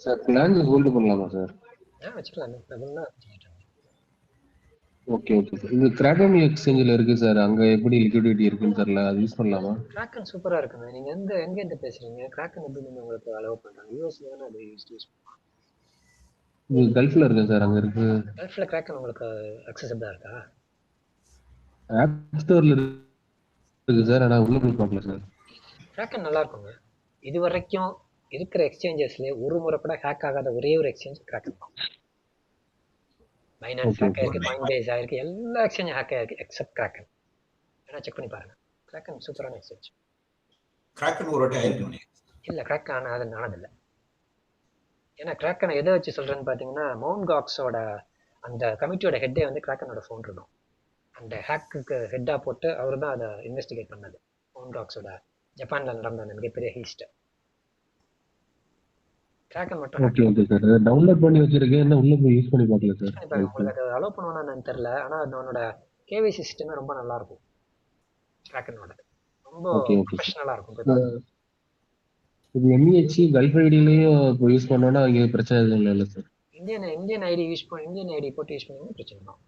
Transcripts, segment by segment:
Sir plan hold பண்ணலாமா sir? வச்சுக்கலாம். அப்படின்னா வச்சுக்கிட்டேன். Okay okay sir. இது கிராக்கன் எக்ஸ்சேஞ்சில் இருக்கு சார். அங்க எப்படி லிக்விடிட்டி இருக்குன்னு தெரியல. அது யூஸ் பண்ணலாமா? கிராக்கன் சூப்பரா இருக்குங்க. நீங்க எங்க இருந்து பேசுறீங்க? கிராக்கன் எப்படி நீங்க உங்களுக்கு அலோவ் பண்றாங்க? யூஎஸ்ல தானே அது யூஸ் பண்ணுவாங்க. இது கல்ஃப்ல இருக்கு சார். அங்க இருக்கு. கல்ஃப்ல கிராக்கன் உங்களுக்கு அக்சசபிளா இருக்கா? ஆப் ஸ்டோர்ல இருக்கு சார். ஆனா உள்ள போய் பார்க்கல சார். கிராக்கன் நல்லா இருக்குங்க. இது வரைக்கும் இருக்கிற எக்ஸ்சேஞ்சஸ்ல ஒரு முறை கூட ஹேக் ஆகாத ஒரே ஒரு எக்ஸ்சேஞ்ச் கிராக்கன் தான். பைனான்ஸ் ஹேக் ஆயிருக்கு, காயின்பேஸ் ஆயிருக்கு, எல்லா எக்ஸ்சேஞ்சும் ஹேக் ஆயிருக்கு எக்ஸப்ட் கிராக்கன். வேணா செக் பண்ணி பாருங்க. கிராக்கன் சூப்பரான எக்ஸ்சேஞ்ச். கிராக்கன் ஒரு வாட்டி ஆயிருக்கு இல்ல கிராக்கன் அது ஆனதில்லை. ஏன்னா கிராக்கனை எதை வச்சு சொல்றேன்னு பாத்தீங்கன்னா, மவுண்ட் காக்ஸோட அந்த கமிட்டியோட ஹெட்டே வந்து கிராக்கனோட ஃபோன் இருக்கும். அந்த ஹேக்குக்கு ஹெட்டா போட்டு அவர் தான் அதை இன்வெஸ்டிகேட் பண்ணது. மவுண்ட் காக்ஸோட ஜப்பான்ல நடந்த அந்த மிகப்பெரிய ஹீஸ்ட். கிராக்கன் மட்டும் ஓகே ஓகே சார். டவுன்லோட் பண்ணி வச்சிருக்கேன். என்ன உள்ள போய் யூஸ் பண்ணி பார்க்கல சார். உங்களுக்கு அதை அலோவ் பண்ணுவானா என்னன்னு தெரியல. ஆனா அதனோட கேவிசி சிஸ்டமே ரொம்ப நல்லா இருக்கும். கிராக்கனோட ரொம்ப ப்ரொஃபஷனலா இருக்கும். இது எம்இஹெச் கல்ஃப் ஐடியிலையும் இப்போ யூஸ் பண்ணோம்னா அங்கே பிரச்சனை எதுவும் இல்லை சார். இந்தியன் ஐடி யூஸ் பண்ணி இந்தியன் ஐடி போட்டு யூஸ் பண்ணீங்கன்னா பிரச்சனை தான்.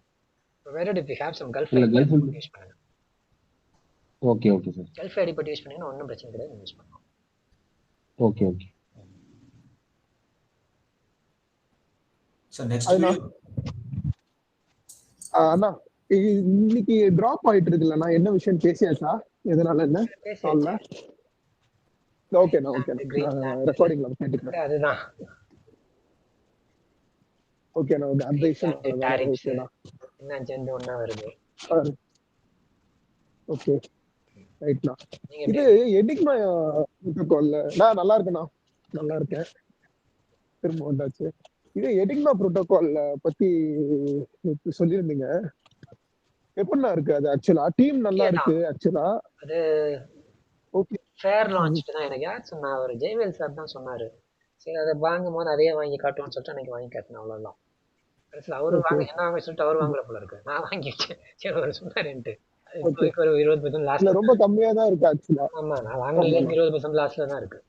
provided if you have some Gulf இல்ல ID கல்ஃப் யூஸ் பண்ணுங்க. Okay okay sir. Gulf ID போட்டு யூஸ் பண்ணீங்கன்னா ஒன்றும் பிரச்சனை கிடையாது, யூஸ் பண்ணலாம். Okay okay sir. Next video அண்ணா இன்னைக்கு டிராப் ஆயிட்டு இருக்குல்லண்ணா, என்ன விஷயம் பேசியாச்சா? எதனால என்ன கால்ல? ஓகேண்ணா ஓகேண்ணா, ரெக்கார்டிங்ல கேட்டுக்கிறேன். அதுதான் ஓகேண்ணா. அந்த விஷயம் ஓகேண்ணா. என்ன சேர்ந்து ஒண்ணா வருது. ஓகே ரைட்ண்ணா. இது எனிக்மா புரோட்டோகால்ல நான் நல்லா இருக்கேண்ணா, நல்லா இருக்கேன். திரும்ப வந்தாச்சு. இது எனிக்மா புரோட்டோகால்ல பத்தி சொல்லியிருந்தீங்க. எப்படிண்ணா இருக்கு அது? ஆக்சுவலா டீம் நல்லா இருக்கு. ஆக்சுவலா அது ஓகே ஃபேர் லான்ச் தான். எனக்கு யார் சொன்னா? அவர் ஜெய்வேல் சார் தான் சொன்னாரு. சரி அதை வாங்கும் போது அதையே வாங்கி காட்டுவோம்னு சொல்லிட்டு அன்னைக்கு வாங்கி காட்டினேன். அவ்வளவுதான். அவரு வாங்க என்ன வாங்க சொல்லிட்டு அவர் வாங்கல போல இருக்கு. நான் வாங்கிட்டேன். சரி அவர் சொன்னாருன்ட்டு ஒரு 20% லாஸ்ட்ல ரொம்ப கம்மியா தான் இருக்கு ஆக்சுவலா. ஆமா நான் வாங்கினதுல 20% லாஸ்ட்ல தான் இருக்கு.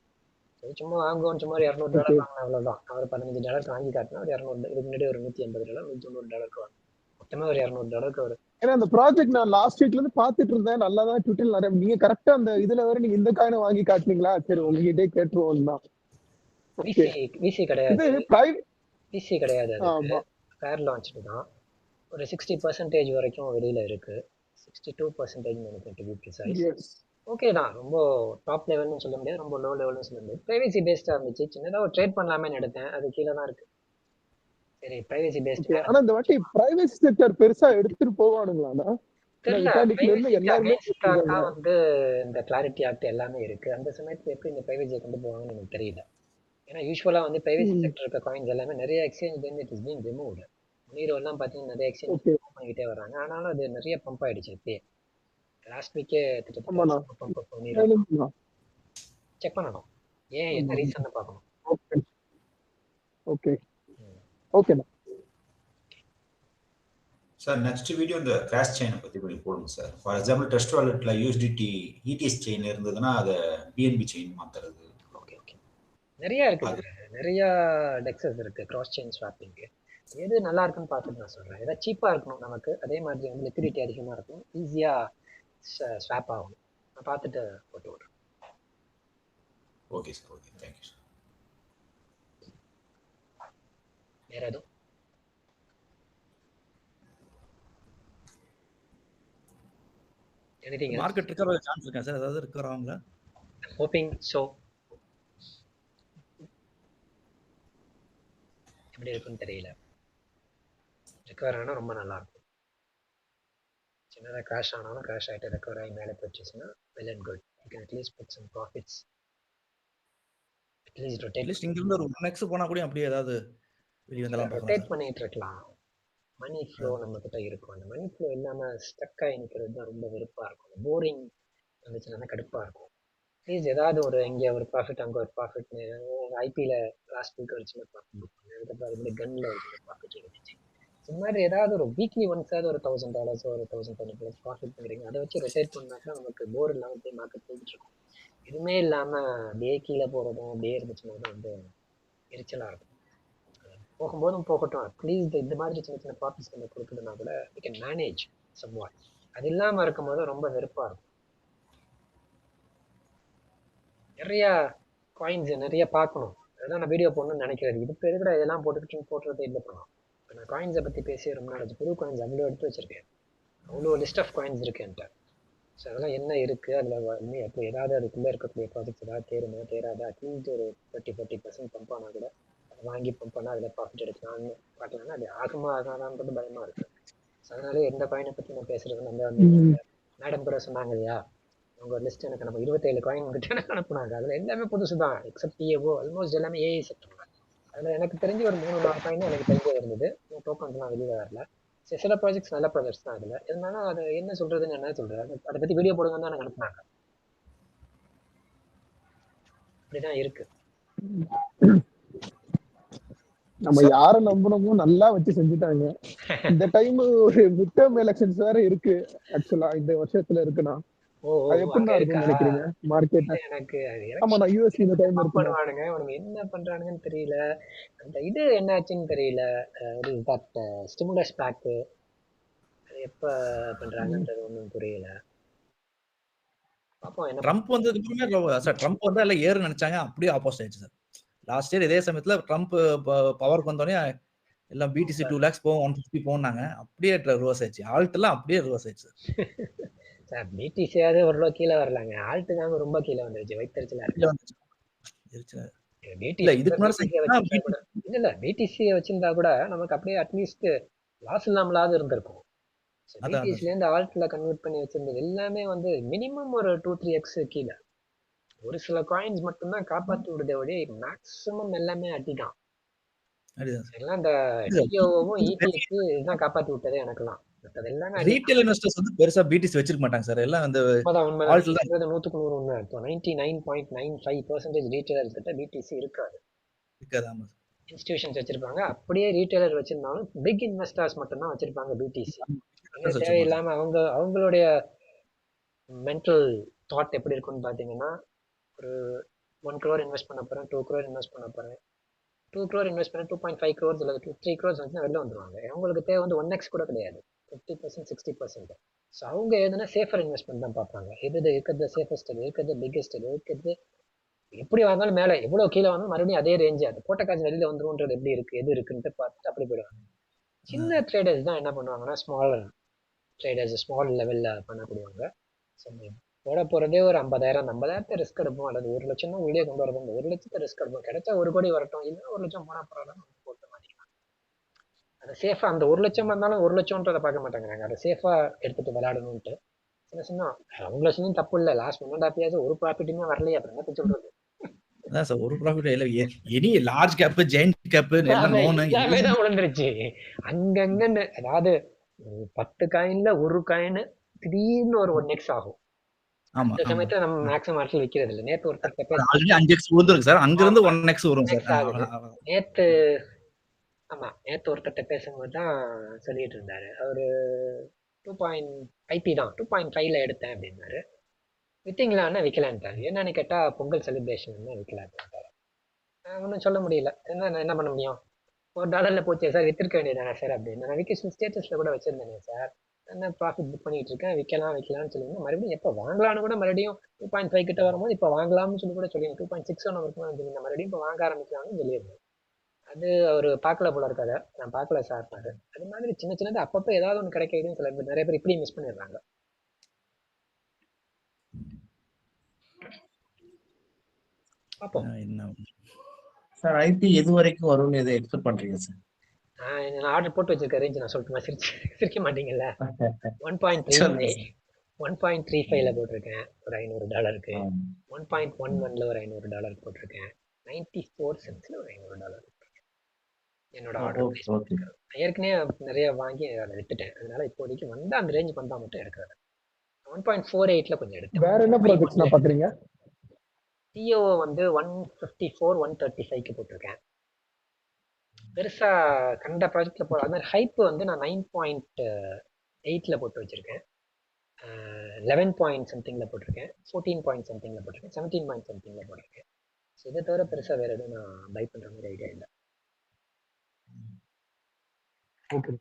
சும்மா வாங்குவோம், சும்மா $200 வாங்கின அவ்வளவுதான். அவர் $15 வாங்கி காட்டினா ஒரு 200, இதுக்கு முன்னாடி ஒரு $180 $190 வாங்க மொத்தமா ஒரு $200 வரும். ஏன்னா அந்த ப்ராஜெக்ட் நான் லாஸ்ட் வீக்ல இருந்து பாத்துட்டு இருந்தேன். நல்லா தான் ட்விட்டர்ல நிறைய நீங்க கரெக்டா அந்த இதுல வேற நீங்க இந்த காயினை வாங்கி காட்டுனீங்களா? சரி உங்ககிட்டே கேட்டுருவோம் தான். விசி கிடையாது, விசி கிடையாது. ஃபேர் லான்ச் தான். ஒரு 60% வரைக்கும் வெளியில இருக்கு. 62% எனக்கு டு பி ப்ரிசைஸ். ஓகே தான். ரொம்ப டாப் லெவல்னு சொல்ல முடியாது, ரொம்ப லோ லெவல்னு சொல்ல முடியாது. பிரைவசி பேஸ்டா இருந்துச்சு. சின்னதா ஒரு ட்ரேட் பண்ணலாமே எடுத்தேன். அது கீழே தான் இருக்கு. சரி பிரைவசி பேஸ்ட். ஆனா இந்த வாட்டி பிரைவசி செக்டர் பெருசா எடுத்துட்டு போவானுங்களானா? எல்லாருமே வந்து இந்த கிளாரிட்டி ஆக்ட் எல்லாமே இருக்கு. அந்த சமயத்துல எப்படி இந்த பிரைவசியை கொண்டு போவாங்கன்னு எனக்கு தெரியல. ஏன்னா யூஸ்வலா வந்து பிரைவசி செக்டர் இருக்க காயின்ஸ் எல்லாமே நிறைய எக்ஸ்சேஞ்ச் இருந்து இட் இஸ் பீயிங் ரிமூவ்ட். முனீரோ எல்லாம் பாத்தீங்கன்னா நிறைய எக்ஸ்சேஞ்ச் பண்ணிக்கிட்டே வர்றாங்க. ஆனாலும் அது நிறைய பம்ப் ஆயிடுச்சு. இப்பயே லாஸ்ட் வீக்கே செக் பண்ணணும். ஏன் என்ன ரீசன் பார்க்கணும். Okay okay sir. Next video இந்த கிராஷ் செயினை பத்தி கொஞ்சம் போடுங்க சார். ஃபார் எக்ஸாம்பிள் டெஸ்ட் வாலெட்ல யூஎஸ்டிடி இடிஎஸ் செயின் இருந்ததுன்னா அதை பிஎன்பி செயின் மாத்துறது. ஓகே ஓகே நிறைய இருக்குது. நிறைய டெக்ஸஸ் இருக்கு கிராஸ் செயின் ஸ்வாப்பிங்க்கு. எது நல்லா இருக்குன்னு பார்த்துட்டு நான் சொல்றேன். ஏதாவது சீப்பா இருக்கணும் நமக்கு, அதே மாதிரி வந்து லிக்விடிட்டி அதிகமா இருக்கும், ஈஸியா ஸ்வாப் ஆகும். நான் பார்த்துட்டு போட்டு விடுறேன். Okay sir. Okay thank you sir. வேற எதுவும் மார்க்கெட் ரிகவர் ஆக சான்ஸ் இருக்கா சார்? அதாவது ரிகவர் ஆகுங்களா? Hoping so. எப்படி இருக்குன்னு தெரியல. ரிகவர் ஆனா ரொம்ப நல்லா இருக்கும். சின்னதாக கிராஷ் ஆனாலும் கிராஷ் ஆகிட்டு ரெக்கவர் ஆகி மேலே போச்சுன்னா well and good. You can at least put some profits. At least rotate இங்கிருந்து ஒரு 1x போனா கூட அப்படியே ஏதாவது வெளிய வந்தலாம் பார்க்கலாம். ரொட்டேட் பண்ணிட்டு இருக்கலாம். மணி ஃப்ளோ நம்ம கிட்ட இருக்கும். அந்த மணி ஃப்ளோ இல்லாமல் ஸ்டக் ஆகி நிற்கிறது தான் ரொம்ப வெறுப்பாக இருக்கும். போரிங் வந்துச்சுன்னா கடுப்பாக இருக்கும். அட்லீஸ்ட் ஏதாவது ஒரு இங்கே ஒரு ப்ராஃபிட் அங்கே ஒரு ப்ராஃபிட்னு ஐபியில் லாஸ்ட் வீக் ஒரு சின்ன ப்ராஃபிட் புக் பண்ணேன். அதுக்கப்புறம் அது மாதிரி கன்னில் ஒரு சின்ன ப்ராஃபிட் இருந்துச்சு. இந்த மாதிரி ஏதாவது ஒரு வீக்லி ஒன்ஸாவது ஒரு $1000 ஒரு $1200 ப்ராஃபிட் பண்ணுறீங்க. அதை வச்சு ரொட்டேட் பண்ணாக்கா நமக்கு போர் இல்லாமல் போய் மார்க்கெட் போயிட்டு இருக்கும். எதுவுமே இல்லாமல் அப்படியே கீழே போகிறதும் அப்படியே இருந்துச்சுன்னா வந்து எரிச்சலா இருக்கும். போகும்போதும் போகட்டும், அட்லீஸ்ட் இந்த மாதிரி சின்ன சின்ன ப்ராஃபிட்ஸ் நம்ம கொடுக்குதுன்னா கூட we can manage somewhat. அது இல்லாம இருக்கும்போது ரொம்ப வெறுப்பா இருக்கும். நிறைய காயின்ஸ் நிறைய பார்க்கணும், அதான் நான் வீடியோ போடணும்னு நினைக்கிறது. இதுக்கு எதுக்குடா இதெல்லாம் போட்டுறது இல்லை பண்ணலாம். இப்போ நான் காயின்ஸை பற்றி பேசி ரொம்ப நாள் புது காயின்ஸ் அவ்வளோ எடுத்து வச்சிருக்கேன். அவ்வளோ லிஸ்ட் ஆஃப் காயின்ஸ் இருக்கு என்கிட்ட. ஸோ அதெல்லாம் என்ன இருக்குது, அதில் இன்னும் எப்போ ஏதாவது அதுக்குள்ளே இருக்கக்கூடிய ப்ராஜெக்ட்ஸ் ஏதாவது தேருமா தேராதா, அட்லீஸ்ட் ஒரு 30-40% பம்ப் ஆனால் கூட அதை வாங்கி பம்ப் பண்ணால் அதில் ப்ராஃபிட் எடுக்கலாம்னு பார்க்கலாம்னா அது ஆகுமா ஆகாதான்றது பயமாக இருக்குது. ஸோ அதனால எந்த காயினை பற்றி நான் பேசுகிறது நம்ம வந்து மேடம் கூட சொன்னாங்க இல்லையா, அவங்க ஒரு லிஸ்ட் எனக்கு நம்ம 27 காயின் கிட்ட எனக்கு அனுப்புனாங்க. அதில் எல்லாமே புதுசு தான் எக்ஸப்ட் டிஏஓ, ஆல்மோஸ்ட் எல்லாமே ஏஐ செக்டர். அதில் எனக்கு தெரிஞ்சு ஒரு 3-4 காயின் எனக்கு தெரிஞ்சே இருந்தது. டோக்கன்ஸ்லாம் வெளியே வரல. சில ப்ராஜெக்ட்ஸ் நல்ல ப்ராஜெக்ட்ஸ் தான் அதில் இருந்தாலும் அது என்ன சொல்றதுன்னு என்ன சொல்றது, அதை பற்றி வீடியோ போடுங்கன்னு தான் எனக்கு அனுப்புனாங்க. அப்படிதான் இருக்கு. நம்ம யார நம்பணுமோ நல்லா வச்சு செஞ்சுட்டாங்க. இந்த டைம் ஒரு மிட் டர்ம் எலெக்ஷன்ஸ் வேற இருக்கு. ஆக்சுவலா இந்த வருஷத்துல இருக்குன்னா அது எப்படி இருக்கும்னு நினைக்கிறீங்க மார்க்கெட்? எனக்கு ஆமா, நான் யூஎஸ் இந்த டைம் இருக்கு பண்ணுவானுங்க, உனக்கு என்ன பண்றானுங்கன்னு தெரியல. அந்த இது என்னாச்சுன்னு தெரியல. ஸ்டிமுலஸ் பேக் எப்ப பண்றாங்கன்றது ஒன்றும் புரியல. ட்ரம்ப் வந்ததுக்கு அப்புறமே சார் ட்ரம்ப் வந்தா எல்லாம் ஏறு நினைச்சாங்க, அப்படியே ஆப்போசிட் ஆயிடுச்சு சார். லாஸ்ட் இயர் இதே சமயத்துல ட்ரம்ப் பவருக்கு வந்தோடனே எல்லாம் பிடிசி 2 lakhs போகும் 150 போனாங்க, அப்படியே ரிவர்ஸ் ஆயிடுச்சு. ஆல்ட் எல்லாம் அப்படியே ரிவர்ஸ் ஆயிடுச்சு சார். பிடிசியாவது ஒரு ரூபா கீழே வரலாங்க, ஆல்ட் தாங்க ரொம்ப கீழே வந்துருச்சு. வைத்தறிச்சலா இருக்கு. இல்ல பிடிசியை வச்சிருந்தா கூட நமக்கு அப்படியே அட்லீஸ்ட் லாஸ் இல்லாமலாவது இருந்திருக்கும். பிடிசில இருந்து ஆல்ட்ல கன்வெர்ட் பண்ணி வச்சிருந்தது எல்லாமே வந்து மினிமம் ஒரு 2-3x கீழே. ஒரு சில காயின்ஸ் மட்டும்தான் காப்பாற்றி விடுதே ஒழிய மேக்ஸிமம் எல்லாமே அடிதான். எல்லாம் இந்த டிஓவும் இடிஎஃப் இதுதான் காப்பாற்றி விட்டதே எனக்குலாம். ரீட்டைல் இன்வெஸ்டர்ஸ் வந்து பெருசா பிடிசி வச்சிருக்க மாட்டாங்க சார். எல்லாம் அந்த ஆல்ட்ல தான் 100க்கு 100 உண்மை. 99.95% ரீட்டைலர்ஸ் கிட்ட பிடிசி இருக்காது. இன்ஸ்டிடியூஷன்ஸ் வச்சிருப்பாங்க. அப்படியே ரீட்டைலர் வச்சிருந்தாலும் பிக் இன்வெஸ்டர்ஸ் மட்டும்தான் வச்சிருப்பாங்க பிடிசி. தேவையில்லாம அவங்களுடைய மென்டல் தாட் எப்படி இருக்குன்னு பாத்தீங்கன்னா, ஒரு 1 crore இன்வெஸ்ட் பண்ண போறேன், 2 crore இன்வெஸ்ட் பண்ண போறேன், 2 crore இன்வெஸ்ட் பண்ண 2.5 crores அல்லது 3 crores வந்து வெளில வந்துருவாங்க. அவங்களுக்கு தேவை வந்து 1x கூட கிடையாது, 50% 60%. ஸோ அவங்க எதுனா சேஃபர் இன்வெஸ்ட்மெண்ட் தான் பார்ப்பாங்க. எது இருக்கிறது சேஃபஸ்ட், இருக்கிறது பிக்கெஸ்ட், இருக்கிறது எப்படி வாங்கினாலும் மேலே எவ்வளோ கீழே வாங்கினாலும் மறுபடியும் அதே ரேஞ்சு, அது போட்ட காசு வெளியில வந்துருன்றது எப்படி இருக்கு, எது இருக்குன்ட்டு பார்த்துட்டு அப்படி போயிடுவாங்க. சின்ன ட்ரேடர்ஸ் தான் என்ன பண்ணுவாங்கன்னா, ஸ்மால் ட்ரேடர்ஸ், ஸ்மால் லெவலில் பண்ணக்கூடியவங்க. ஸோ போட போகிறதே ஒரு 50,000 ரிஸ்க் எடுப்போம், அல்லது 1 லட்சம் தான் உள்ளே கொண்டு வரணும். 1 லட்சத்தை ரிஸ்க் எடுப்போம், கிடைச்சா 1 கோடி வரட்டும், இல்லைன்னா 1 லட்சம் போனால் பரவாயில்ல போட்டு மாட்டிக்கலாம். அதை சேஃபாக அந்த 1 லட்சம் வந்தாலும் 1 லட்சம்ன்றதை பார்க்க மாட்டேங்கிறாங்க, அதை சேஃபாக எடுத்துகிட்டு விளையாடணுன்ட்டு. சின்ன சின்ன அவங்கள சொன்னும் தப்பு இல்லை, லாஸ்ட் 1.5 years ஒரு ப்ராஃபிட்டுமே வரலையே, அப்புறம் என்ன சொல்றது? அதான் சார், ஒரு ப்ராஃபிட் இல்ல. Any large cap, giant cap எல்லாம் எல்லாமே தான் விழுந்துருச்சு அங்கங்கன்னு. அதாவது 10 காயின்ல ஒரு காயின் திடீர்னு ஒரு 1x ஆகும். அந்த சமயத்துல நம்ம மேக்ஸிமம் மார்க்கெட்ல விக்கிறது இல்ல. நேத்து ஒருத்தர் ஆல்ரெடி 5x விழுந்துருக்கு சார், அங்க இருந்து 1x வரும் சார். நேத்து ஒருத்தர் பேசும்போது தான் சொல்லிட்டு இருந்தாரு, அவரு 2.5 தான் 2.5ல எடுத்தேன் அப்படின்னாரு. வித்தீங்களான்னா விற்கலான்ட்டாரு. என்னன்னு கேட்டா பொங்கல் செலிப்ரேஷன் விற்கலான்ட்டாரு. ஒன்றும் சொல்ல முடியல, என்ன பண்ண முடியும்? $1 போச்சு சார், வித்திருக்க வேண்டியதானே சார் அப்படின்னு. நான் விக்கேஷன் ஸ்டேட்டஸ்ல கூட வச்சிருந்தேன் சார், என்ன ப்ராஃபிட் புக் பண்ணிட்டு இருக்கேன், விற்கலாம்னு சொல்லுங்க. மறுபடியும் எப்போ வாங்கலாம்னு கூட மறுபடியும் 2.5 கிட்ட வரும்போது இப்போ வாங்கலாம்னு சொல்லி கூட சொல்லிங்க. 2.61 இருக்குன்னு சொல்லுங்க, மறுபடியும் இப்போ வாங்க ஆரம்பிக்கலாம்னு சொல்லியிருந்தேன். அது அவர் பார்க்கல போல இருக்காரு, நான் பார்க்கல சார். அது மாதிரி சின்ன சின்னது அப்பப்போ ஏதாவது ஒன்று கிடைக்கிறதுன்னு சில பேர் நிறைய பேர் இப்படி மிஸ் பண்ணிடுறாங்க. சார் ஐபி எது வரைக்கும் வரும்னு எதை எக்ஸ்பெக்ட் பண்றீங்க சார்? நான் ஆர்டர் போட்டு வச்சிருக்க ரேஞ்ச் நான் சொல்லட்டுமா? சிரிக்க மாட்டீங்கல்ல. 1.35ல போட்டிருக்கேன் ஒரு $500. 1.11ல ஒரு $500 போட்டிருக்கேன். 94 cents ஒரு $500 என்னோட ஆர்டர். ஏற்கனவே நிறைய வாங்கி அதை விட்டுட்டேன், அதனால இப்போதைக்கு வந்து அந்த ரேஞ்ச் வந்தா மட்டும் எடுக்கிறேன். 1.48ல கொஞ்சம் எடுத்தேன். வேற என்ன ப்ராஜெக்ட்ஸ் நான் பாக்குறீங்க? டிஓ வந்து 154 135க்கு போட்டிருக்கேன். பெருசா கண்ட ப்ராஜெக்ட்ல போட. அது மாதிரி ஹைப் வந்து நான் 9.8ல போட்டு வச்சிருக்கேன், 11 point somethingல போட்டிருக்கேன், 14 point somethingல போட்டிருக்கேன், 17 point somethingல போட்டிருக்கேன். ஸோ இதை தவிர பெருசாக வேறு எதுவும் நான் பை பண்ணுற மாதிரி ஐடியா இல்லை. ஓகே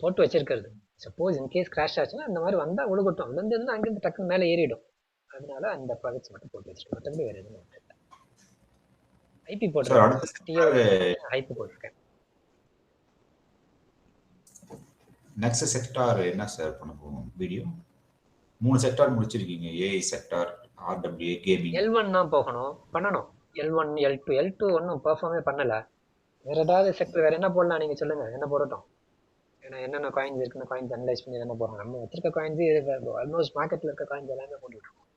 போட்டு வச்சிருக்கிறது சப்போஸ் இன்கேஸ் கிராஷ் ஆச்சுன்னா அந்த மாதிரி வந்தால் விழுகட்டும், அதுலேருந்து அங்கேருந்து டக்குன்னு மேலே ஏறிடும். அதனால அந்த ப்ராஜெக்ட்ஸ் மட்டும் போட்டு வச்சிருக்கேன், மற்றபடி வேறு எதுவும் இல்லை. ஐபி போட்டிருக்கேன், டிஓ ஐபி போட்டிருக்கேன். நெக்ஸ்ட் செக்டார் என்ன சார் பண்ண போகும்? வீடியோ 3 செக்டார் முடிச்சிருக்கீங்க, AI sector, RWA, gaming. L1 தான் பண்ணணும். L1 L2 ஒன்றும் பெர்ஃபார்மே பண்ணலை. வேற ஏதாவது செக்டர் வேற என்ன போடலாம் நீங்கள் சொல்லுங்க, என்ன போடட்டும்? ஏன்னா என்னென்ன காயின்ஸ் இருக்குன்னு காயின்ஸ் அனலைஸ் பண்ணி என்ன போடுறோம். நம்ம வச்சிருக்க காயின்ஸ் ஆல்மோஸ்ட் மார்க்கெட்டில் இருக்க காயின்ஸ் எல்லாமே போட்டுருக்கோம்.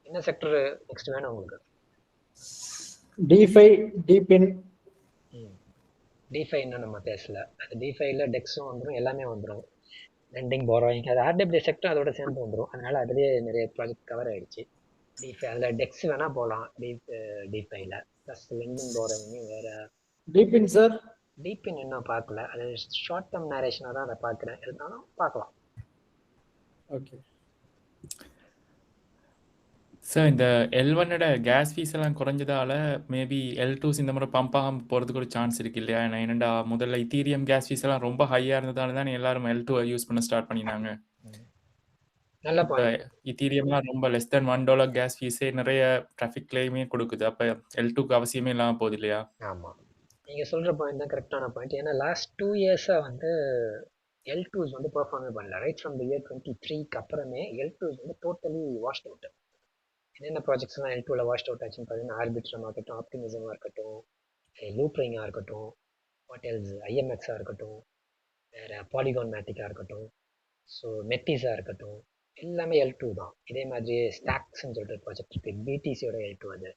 என்ன செக்டர் நெக்ஸ்ட் வேணும் உங்களுக்கு? டிஃபை, டிபின். டிஃபை இன்னும் நம்ம பேசல. அது டிஃபைல டெக்ஸும் வந்துடும், எல்லாமே வந்துடும். லெண்டிங், போரோயிங், அது ஆர்டபிள்யூ செக்டர் அதோட சேர்ந்து வந்துடும். அதனால அதுலேயே நிறைய ப்ராஜெக்ட் கவர் ஆயிடுச்சு. டிஃபை அதில் டெக்ஸ் வேணால் போகலாம் டிஃபைல. ப்ளஸ் லெண்டிங், போரோயிங் வேற. டிபின் சார், டிபின் இன்னும் பார்க்கல, அது ஷார்ட் டேர்ம் நேரேஷனாக தான் அதை பார்க்குறேன். இருந்தாலும் பார்க்கலாம். ஓகே சார், இந்த L1ஓட கேஸ் ஃபீஸ் எல்லாம் குறைஞ்சதால மேபி L2s இந்த மாதிரி பம்ப் ஆகாம போகிறதுக்கு ஒரு சான்ஸ் இருக்கு இல்லையா? ஏன்னா முதல்ல இத்தீரியம் கேஸ் ஃபீஸ் எல்லாம் ரொம்ப ஹையாக இருந்ததால தான் எல்லாரும் L2 யூஸ் பண்ண ஸ்டார்ட் பண்ணினாங்க. நல்ல இப்போ பாயிண்ட். இத்தீரியம்லாம் ரொம்ப லெஸ் தென் $1 கேஸ் ஃபீஸே நிறைய டிராஃபிக் கிளைமே கொடுக்குது. அப்போ L2க்கு அவசியமே இல்லாமல் போகுது இல்லையா? ஆமாம், நீங்கள் சொல்கிற பாயிண்ட் தான் கரெக்டான பாயிண்ட். ஏன்னா லாஸ்ட் 2 இயர்ஸாக வந்து L2s வந்து பெர்ஃபார்மே பண்ணல. ரைட் ஃப்ரம் த இயர் 23க்கு அப்புறமே L2s வந்து டோட்டலி வாஷ்ட் அவுட். என்னென்ன ப்ராஜெக்ட்ஸ்லாம் L2ல வாஷ்ட் அவுட் ஆச்சுன்னு பார்த்தீங்கன்னா, ஆர்பிட்ரமாக இருக்கட்டும், ஆப்டிமிசமாக இருக்கட்டும், லூப்ரிங்காக இருக்கட்டும், வாட் எல்ஸ், ஐஎம்எக்ஸாக இருக்கட்டும், வேறு பாலிகான் மேட்டிக்காக இருக்கட்டும், ஸோ மெட்டிஸாக இருக்கட்டும், எல்லாமே L2 தான். இதே மாதிரி ஸ்டாக்ஸ்ன்னு சொல்லிட்டு ப்ராஜெக்ட் இருக்குது, பிடிசியோட L2 அது.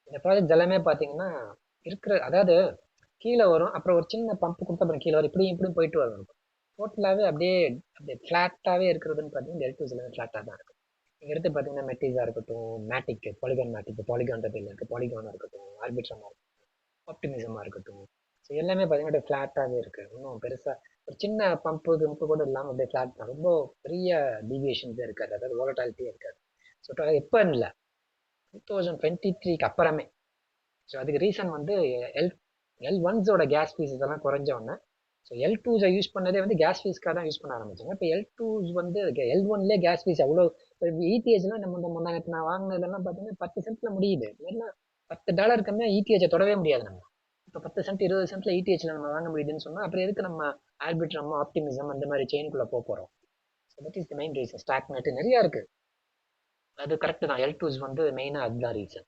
இந்த ப்ராஜெக்ட் எல்லாமே பார்த்தீங்கன்னா இருக்கிற, அதாவது கீழே வரும், அப்புறம் ஒரு சின்ன பம்ப் கொடுத்து அப்புறம் கீழே வரும், இப்படியும் போயிட்டு வரும். டோட்டலாகவே அப்படியே ஃப்ளாட்டாகவே இருக்கிறதுன்னு பார்த்தீங்கன்னா L2s எல்லாமே ஃப்ளாட்டாக தான் இருக்கும். இங்கே எடுத்து பார்த்தீங்கன்னா மெட்டிஸாக இருக்கட்டும், மேட்டிக், பாலிகான் மேட்டிக், பாலிகான் டபிள் இருக்குது, பாலிகானாக இருக்கட்டும், ஆர்பிட்ரமாக இருக்கட்டும், ஆப்டிமிசமாக இருக்கட்டும், ஸோ எல்லாமே பார்த்தீங்கன்னா ஃப்ளாட்டாகவே இருக்குது. இன்னும் பெருசாக ஒரு சின்ன பம்பு கூட இல்லாமல் அப்படியே ஃப்ளாட் தான். ரொம்ப பெரிய டீவியேஷன்ஸே இருக்காது, அதாவது வோலட்டாலிட்டியே இருக்காது. ஸோ எப்போ இல்லை 2023க்கு அப்புறமே. ஸோ அதுக்கு ரீசன் வந்து L1ஸோட கேஸ் ஃபீஸ் இதெல்லாம் குறைஞ்சோடனே. ஸோ L2s யூஸ் பண்ணதே வந்து கேஸ் ஃபீஸ்க்காக தான் யூஸ் பண்ண ஆரம்பிச்சாங்க. இப்போ L2s வந்து L1லேயே கேஸ் ஃபீஸ் அவ்வளோ. ETHலாம் நம்ம நான் வாங்கினதெல்லாம் பார்த்தீங்கன்னா 10 சென்ட்ல முடியுது. எல்லாம் $10 கம்மியாக ETH தொடவே முடியாது நம்ம. இப்போ 10 சென்ட் 20 சென்ட்ல ETHல நம்ம வாங்க முடியுதுன்னு சொன்னால் அப்புறம் எதுக்கு நம்ம ஆர்பிட்ரம், ஆப்டிமிசம் அந்த மாதிரி செயினுக்குள்ளே போகிறோம்? So that is the main reason. Stock net நிறையா இருக்குது, அது கரெக்டு தான். L2s வந்து மெயினாக அதுதான் ரீசன்.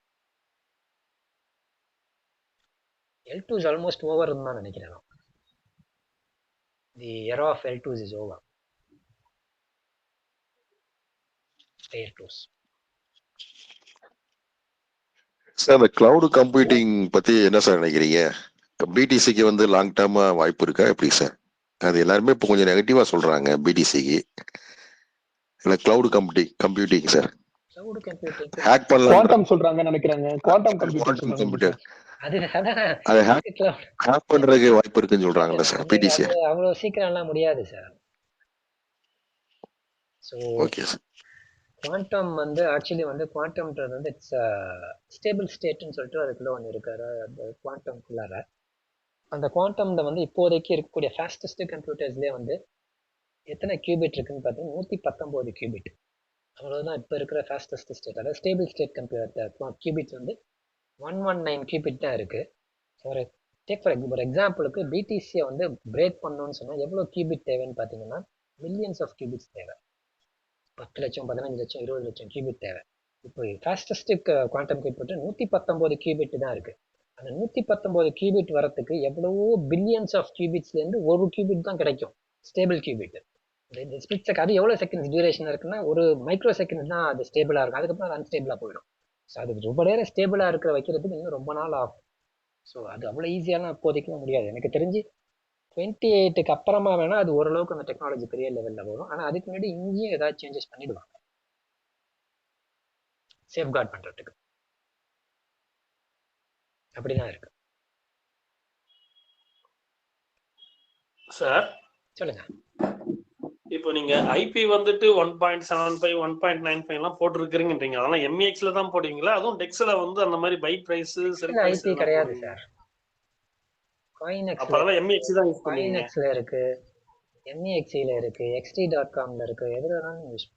L2s ஆல்மோஸ்ட் ஓவர்னு தான் நினைக்கிறேன். The era of L2s is over. Layer 2s. Sir, அந்த கிளவுட் கம்ப்யூட்டிங் பத்தி என்ன சார் நினைக்கிறீங்க? பிடிசிக்கு வந்து லாங் டேர்மா வாய்ப்பு இருக்கா எப்படி சார்? அது எல்லாருமே இப்போ கொஞ்சம் நெகட்டிவா சொல்றாங்க பிடிசிக்கு. இல்ல cloud computing sir, Cloud computing. Hack பண்ணலாம், குவாண்டம் சொல்றாங்க நினைக்கிறாங்க. குவாண்டம் கம்ப்யூட்டிங் கம்ப்யூட்டர் அது அதை ஹேக் பண்றதுக்கு வாய்ப்பு இருக்குன்னு சொல்றாங்கல்ல சார் பிடிசி. அவ்வளோ சீக்கிரம்லாம் முடியாது sir. So okay sir. Quantum வந்து ஆக்சுவலி வந்து குவாண்டம்ன்றது வந்து இட்ஸ் ஸ்டேபிள் ஸ்டேட்னு சொல்லிட்டு அதுக்குள்ளே ஒன்று இருக்காரு. அந்த குவாண்டம்குள்ளார அந்த குவாண்டம்ல வந்து இப்போதைக்கு இருக்கக்கூடிய ஃபாஸ்டஸ்ட் கம்ப்யூட்டர்ஸ்லேயே வந்து எத்தனை கியூபிட் இருக்குன்னு பார்த்தீங்கன்னா 119 கியூபிட். அவ்வளோதான் இப்போ இருக்கிற ஃபாஸ்டஸ்ட் ஸ்டேட். அதாவது ஸ்டேபிள் ஸ்டேட் கம்ப்யூட்டர் கியூபிட்ஸ் வந்து 119 கியூபிட் தான் இருக்குது. ஒரு ஒரு எக்ஸாம்பிளுக்கு பிடிசியை வந்து பிரேக் பண்ணணும்னு சொன்னால் எவ்வளோ கியூபிட் தேவைன்னு பார்த்தீங்கன்னா மில்லியன்ஸ் ஆஃப் கியூபிட்ஸ் தேவை. 10 லட்சம், 15 லட்சம், 20 லட்சம் கியூபிட் தேவை. இப்போ ஃபாஸ்டஸ்ட் குவாண்டம் கம்ப்யூட்டர் 119 கியூபிட் தான் இருக்குது. அந்த 119 கியூபிட் வரத்துக்கு எவ்வளவோ பில்லியன்ஸ் ஆஃப் கியூபிட்ஸ்லேருந்து ஒரு கியூபிட் தான் கிடைக்கும் ஸ்டேபிள் கியூபிட். இந்த ஸ்பிளிட் செகண்ட் அது எவ்வளோ செகண்ட்ஸ் டியூரேஷன் இருக்குன்னா ஒரு மைக்ரோ செகண்ட் தான் அது ஸ்டேபிளாக இருக்கும். அதுக்கப்புறம் அது அன்ஸ்டேபிளாக போயிடும். ஸோ அது ரொம்ப நேரம் ஸ்டேபிளாக இருக்கிற வைக்கிறதுக்கு இன்னும் ரொம்ப நாள் ஆகும். ஸோ அது அவ்வளோ ஈஸியாலாம் இப்போதைக்கும் முடியாது. எனக்கு தெரிஞ்சு 28க்கு அப்புறமா வேணால் அது ஓரளவுக்கு அந்த டெக்னாலஜி பெரிய லெவலில் வரும். ஆனால் அதுக்கு முன்னாடி இங்கேயும் ஏதாவது சேஞ்சஸ் பண்ணிடுவாங்க சேஃப்கார்ட் பண்ணுறதுக்கு. அப்படிதான் இருக்கு சார். சொல்லுங்க. இப்போ நீங்க ஐபி வந்துட்டு 1.75 1.95 எல்லாம் போட்டுருக்கீங்கன்றீங்க. அதெல்லாம் எம்இஎக்ஸ்ல தான் போடுவீங்களா? அதுவும் டெக்ஸ்ல வந்து அந்த மாதிரி buy price sell price IP கிடையாது சார். அப்ப அதெல்லாம் எம்இஎக்ஸ் தான் யூஸ் பண்ணுவீங்க. காயினெக்ஸ்ல இருக்கு, எம்இஎக்ஸ்ல இருக்கு, xt.comல இருக்கு, எதுல வேணாலும் யூஸ்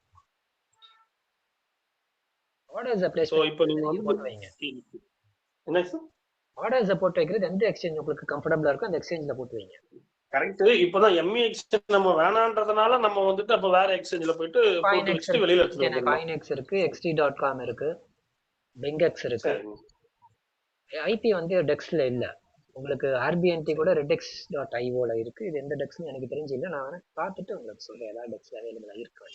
ஆர்டர்ஸ் பிளேஸ். சோ இப்போ நீங்க வந்து போட்டு வைங்க. என்ன சார்? ஆர்டர்ஸ் போட்டு வைக்கிறது எந்த எக்ஸ்சேஞ்ச் உங்களுக்கு கம்ஃபர்டபுளா இருக்கோ அந்த எக்ஸ்சேஞ்ச்ல போட்டு வைங்க. கரெக்ட். இப்போதான் எம்இஎக்ஸ் நம்ம வேணான்றதுனால நம்ம வந்துட்டு அப்ப வேற எக்ஸ்சேஞ்ச்ல போயிட்டு போட்டு வச்சுட்டு வெளியில எடுத்துட்டு காயினெக்ஸ் இருக்கு, xt.com இருக்கு, பெங்கெக்ஸ் இருக்கு. ஐபி வந்து டெக்ஸ்ல இல்ல. உங்களுக்கு ஆர்பிஎன்டி கூட redex.ioல இருக்கு. இது எந்த டெக்ஸ்னு எனக்கு தெரிஞ்சு இல்ல. நான் பார்த்துட்டு உங்களுக்கு சொல்றேன் ஏதாவது டெக்ஸ்ல அவைலபிளா இருக்கு.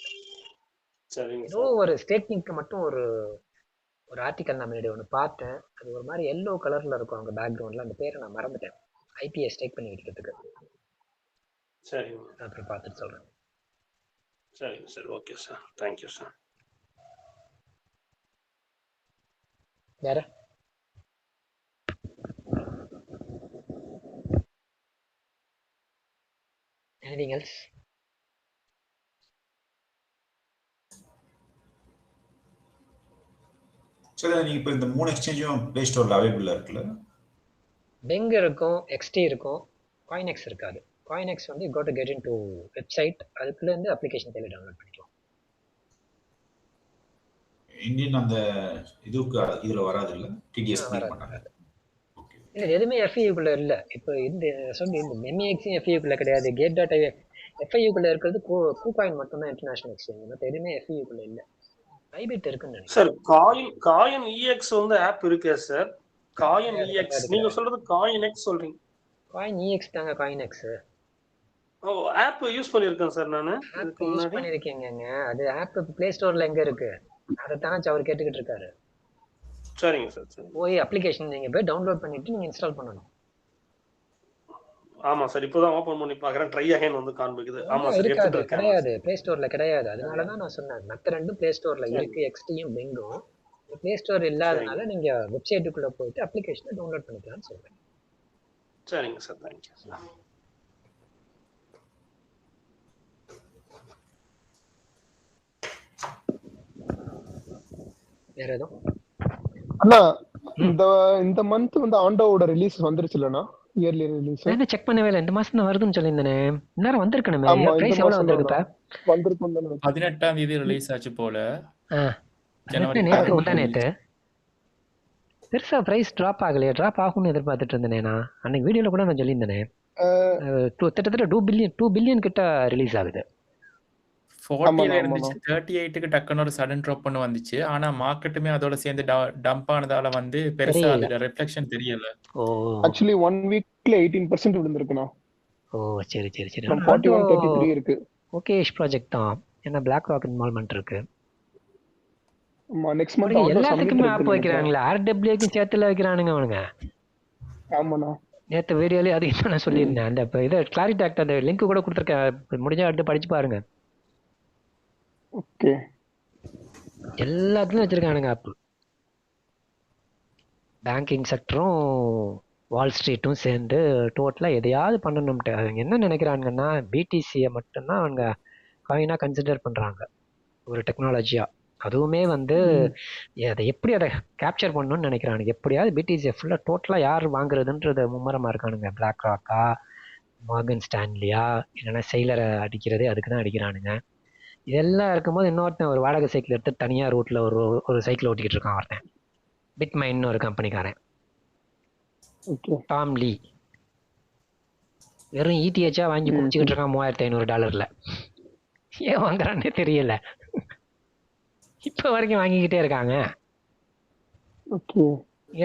சரிங்க. ஏதோ ஒரு ஸ்டேட்மெண்ட்க்கு மட்டும் ஒரு ஆர்டிகல் நான் முன்னாடி ஒன்று பார்த்தேன். அது ஒரு மாதிரி எல்லோ கலர்ல இருக்கும் அவங்க பேக்ரவுண்ட்ல. அந்த பேரை நான் மறந்துட்டேன். ஐபிஎஸ் ஸ்டேக் பண்ணி வைக்கிறதுக்கு. சரிங்க. அப்புறம் பார்த்துட்டு சொல்றேன். சரிங்க sir. Okay sir. Thank you sir. வேற anything else? சரி, நீங்க இப்போ இந்த 3 எக்ஸ்சேஞ்சும் பிளே ஸ்டோர்ல அவைலபிளா இருக்குல்ல? பெங் இருக்கும், எக்ஸ்டி இருக்கும், காயினெக்ஸ் இருக்காது. காயினெக்ஸ் வந்து go to get into website, அதுக்குள்ள இருந்து அப்ளிகேஷன் தேடி டவுன்லோட் பண்ணிக்கலாம். இந்தியன் அந்த இதுக்கு இதுல வராது இல்ல? டிடிஎஸ் பண்ணாங்க. இல்ல எதுவுமே எஃப்ஐயூக்குள்ள இல்ல. இப்போ இந்த சொல்லி இந்த எம்இஎக்ஸும் எஃப்ஐயூக்குள்ள கிடையாது. கேட்.ஐ எஃப்ஐயூக்குள்ள இருக்கிறது கூகாயின் மட்டும் தான் இன்டர்நேஷனல் எக்ஸ்சேஞ்ச். மற்ற எதுவுமே எஃப்ஐயூக்குள்ள இல்ல. பைபிட் இருக்குன்னு நினைக்கிறேன். சார் காயின் இஎக்ஸ் வந்து ஆப் இருக்கே சார். காயின் இஎக்ஸ் நீங்க சொல்றது காயினெக்ஸ் சொல்றீங்க? காயின் இஎக்ஸ் தாங்க காயினெக்ஸ். ஓ, ஆப் யூஸ் பண்ணிருக்கேன் சார் நானு. ஆப் யூஸ் பண்ணிருக்கீங்கங்க. அது ஆப் பிளே ஸ்டோர்ல எங்க இருக்கு? அதை தானே அவர் கேட்டுக்கிட்டு இருக்காரு. சரிங்க சார். சரி. போய் அப்ளிகேஷன் நீங்க போய் டவுன்லோட் பண்ணிட்டு நீங்க இன்ஸ்டால் பண்ணணும். ஆமா சார். இப்போதான் ஓபன் பண்ணி பார்க்கறேன். ட்ரை அகைன் வந்து காண்பிக்குது. ஆமா சார். இருக்காது, கிடையாது. பிளே ஸ்டோர்ல கிடையாது. அதனால தான் நான் சொன்னேன். மற்ற ரெண்டும் பிளே ஸ்டோர்ல இருக்கு, எக்ஸ்டியும் பெங்கும். பிளே ஸ்டோர் இல்லாதனால நீங்க வெப்சைட்டுக்குள்ள போயிட்டு அப்ளிகேஷனை டவுன்லோட் பண்ணிக்கலாம்னு சொல்றேன். சரிங்க சார். Thank you sir. வேற எதுவும் அண்ணா இந்த மந்த் வந்து ஆண்டோவோட ரிலீஸ் வந்துருச்சுலண்ணா? இயர்லி ரிலீஸ் என்ன செக் பண்ணவே இல்லை. இந்த மாசம் தான் வருதுன்னு சொல்லியிருந்தேனே. நேரம் வந்திருக்கணுமே. பிரைஸ் எவ்வளவு வந்திருக்கு இப்ப? வந்திருக்கும் 18ஆம் தேதி ரிலீஸ் ஆச்சு போல. ஜனவரி நேத்து முந்தா நேத்து. பெருசா பிரைஸ் டிராப் ஆகலையா? டிராப் ஆகும்னு எதிர்பார்த்துட்டு இருந்தேனே நான். அன்னைக்கு வீடியோல கூட நான் சொல்லியிருந்தேனே. கிட்டத்தட்ட 2 பில்லியன் கிட்ட ரிலீஸ் ஆகுது. 40ல இருந்துச்சு 38க்கு டக்குன்னு ஒரு சடன் ட்ராப் பண்ண வந்துச்சு. ஆனா மார்க்கெட்டுமே அதோட சேர்ந்து டம்ப் ஆனதால வந்து பெருசா அதுல ரிஃப்ளெக்ஷன் தெரியல. ஓ, ஆக்சுவலி 1 வீக்ல 18% விழுந்திருக்குண்ணா. ஓ சரி சரி சரி. 4133 இருக்கு. ஓகேஷ் ப்ராஜெக்ட் தான். என்ன பிளாக் ராக் இன்வால்வ்மென்ட் இருக்கு. ஆமா, நெக்ஸ்ட் மந்த் ஆல்சோ எல்லாத்துக்குமே ஆப் வைக்கறாங்களே. ஆர்டபிள்யூக்கு சேர்த்துல வைக்கறானுங்க அவனுங்க. ஆமாண்ணா. நேத்து வீடியோலயே அது நான் சொல்லியிருந்தேன். அந்த இதை கிளாரிட்டி ஆக்ட் அந்த லிங்க் கூட கொடுத்துருக்கேன். முடிஞ்சா அடுத்து படிச்சு பாருங்க. ஓகே. எல்லாத்துலயும் வச்சிருக்கானுங்க ஆப். பேங்கிங் செக்டரும் வால் ஸ்ட்ரீட்டும் சேர்ந்து டோட்டலா எதையாவது பண்ணணும்ட்டு அவங்க என்ன நினைக்கிறாங்கன்னா பிடிசியை மட்டும்தான் அவங்க காயினா கன்சிடர் பண்றாங்க ஒரு டெக்னாலஜியா. அதுவுமே வந்து அதை எப்படி அதை கேப்சர் பண்ணணும்னு நினைக்கிறானுங்க. எப்படியாவது பிடிசியை ஃபுல்லா டோட்டலா யார் வாங்குறதுன்றது மும்மரமா இருக்கானுங்க. பிளாக் ராக்கா, மார்கன் ஸ்டான்லியா, இல்லைன்னா செயிலரை அடிக்கிறதே அதுக்கு தான் அடிக்கிறானுங்க. இதெல்லாம் இருக்கும்போது இன்னொருத்தன் ஒரு வாடகை சைக்கிள் எடுத்து தனியா ரூட்ல ஒரு சைக்கிள் ஓட்டிக்கிட்டு இருக்கான் ஒருத்தன். பிட்மைன் ஒரு கம்பெனிக்காரன், டாம் லீ. வெறும் இடிஹெச்சா வாங்கி குடிச்சுக்கிட்டு இருக்கான் $3500. ஏன் வாங்குறான்னு தெரியல. இப்ப வரைக்கும் வாங்கிக்கிட்டே இருக்காங்க.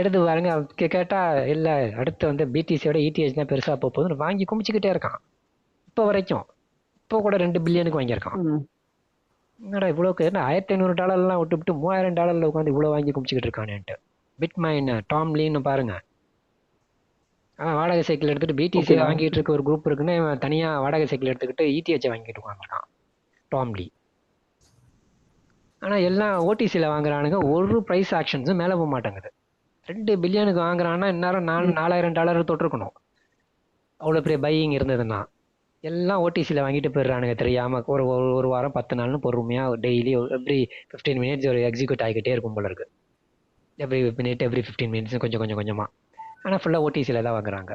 எடுத்து பாருங்க. கேட்டா இல்ல அடுத்து வந்து பிடிசியோட இடிஹெச் தான் பெருசா போகுதுன்னு வாங்கி குமிச்சுக்கிட்டே இருக்கான் இப்ப வரைக்கும். இப்போ கூட $2 பில்லியனுக்கு வாங்கியிருக்கான். என்னடா இவ்வளோக்கு என்ன $1500 விட்டு $3000 உட்காந்து இவ்வளோ வாங்கி குமிச்சுக்கிட்டு இருக்கானேன்ட்டு. பிட்மைன் டாம் லீன்னு பாருங்க. ஆனால் வாடகை சைக்கிள் எடுத்துட்டு பிடிசி வாங்கிட்டு இருக்க ஒரு குரூப் இருக்குன்னு தனியாக வாடகை சைக்கிள் எடுத்துக்கிட்டு இடிஹெச்சை வாங்கிட்டு உட்காந்துருக்கான் டாம் லீ. ஆனால் எல்லாம் ஓடிசியில் வாங்குறானுங்க. ஒரு ப்ரைஸ் ஆக்ஷன்ஸும் மேலே போக மாட்டேங்குது. $2 பில்லியனுக்கு வாங்குறான்னா இந்நேரம் $4000 தொட்டிருக்கணும் அவ்வளோ பெரிய பையிங் இருந்ததுன்னா. எல்லாம் ஓடிசியில் வாங்கிட்டு போயிடுறானுங்க தெரியாமல். ஒரு வாரம் 10 நாள்னு பொறுமையாக டெய்லி எவ்ரி 15 மினிட்ஸ் ஒரு எக்ஸிக்யூட் ஆகிக்கிட்டே இருக்கும் போல இருக்கு. எவ்ரி 15 மினிட்ஸ் கொஞ்சமாக. ஆனால் ஃபுல்லாக ஓடிசியில் தான் வாங்குறாங்க.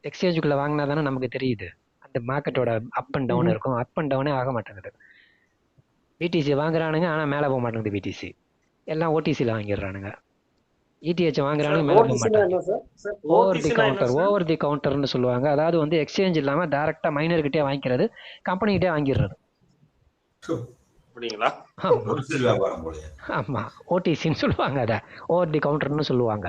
எக்ஸ்சேஞ்சுக்குள்ளே வாங்கினா தானே நமக்கு தெரியுது அந்த மார்க்கெட்டோட அப் அண்ட் டவுன் இருக்கும். அப் அண்ட் டவுனே ஆக மாட்டேங்குது. பிடிசி வாங்குறானுங்க ஆனால் மேலே போக மாட்டேங்குது. பிடிசி எல்லாம் ஓடிசியில் வாங்கிடுறானுங்க. இடிஹெச் வாங்குறானுங்க மேலே போக மாட்டாங்க. ஓவர் தி கவுண்டர்னு சொல்லுவாங்க. அதாவது வந்து எக்ஸ்சேஞ்ச் இல்லாமல் டேரெக்டாக மைனர்கிட்டே வாங்கிக்கிறது, கம்பெனிகிட்டே வாங்கிடுறது. ஆமா, ஓடிசின்னு சொல்லுவாங்க. அதை ஓவர் தி கவுண்டர்னு சொல்லுவாங்க.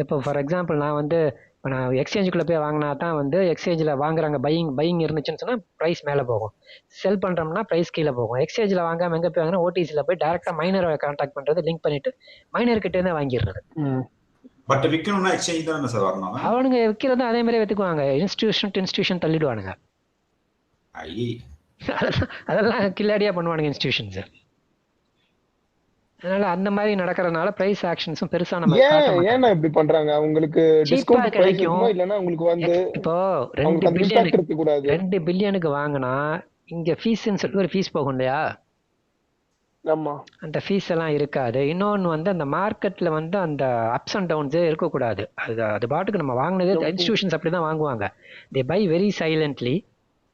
இப்போ ஃபார் எக்ஸாம்பிள் நான் வந்து இப்போ நான் எக்ஸ்சேஞ்சுக்குள்ளே போய் வாங்கினா தான் வந்து எக்ஸ்சேஞ்சில் வாங்குறாங்க. பையிங் இருந்துச்சுன்னு சொன்னால் ப்ரைஸ் மேலே போகும், செல் பண்ணுறோம்னா ப்ரைஸ் கீழே போகும். எக்ஸ்சேஞ்சில் வாங்காமல் எங்கே போய் வாங்கினா ஓடிசியில் போய் டேரெக்டாக மைனரை கான்டாக்ட் பண்ணுறது, லிங்க் பண்ணிவிட்டு மைனர்கிட்டே தான் வாங்கிடுறது. பட் விற்கணும்னா எக்ஸ்சேஞ்ச் தானே சார் வரணும். அவனுங்க விற்கிறது அதே மாதிரி விற்றுக்குவாங்க. இன்ஸ்டியூஷன் தள்ளிடுவானுங்க. அதெல்லாம் கில்லாடியாக பண்ணுவானுங்க இன்ஸ்டியூஷன்ஸு. அதனால அந்த மாதிரி நடக்கிறதுனால பிரைஸ் ஆக்ஷன்ஸும் பெருசா நம்ம ஏன்னா இப்படி பண்றாங்க. உங்களுக்கு டிஸ்கவுண்ட் கிடைக்கும் இல்லனா உங்களுக்கு வந்து இப்போ 2 பில்லியனுக்கு வாங்குனா இங்க ஃபீஸ்ன்னு சொல்லி ஒரு ஃபீஸ் போகும் இல்லையா? ஆமா, அந்த ஃபீஸ் எல்லாம் இருக்காது. இன்னொன்று வந்து அந்த மார்க்கெட்ல வந்து அந்த அப்ஸ் அண்ட் டவுன்ஸே இருக்கக்கூடாது. அது பாட்டுக்கு நம்ம வாங்கினது இன்ஸ்டிடியூஷன்ஸ் அப்படி தான் வாங்குவாங்க. தே பை வெரி சைலண்ட்லி.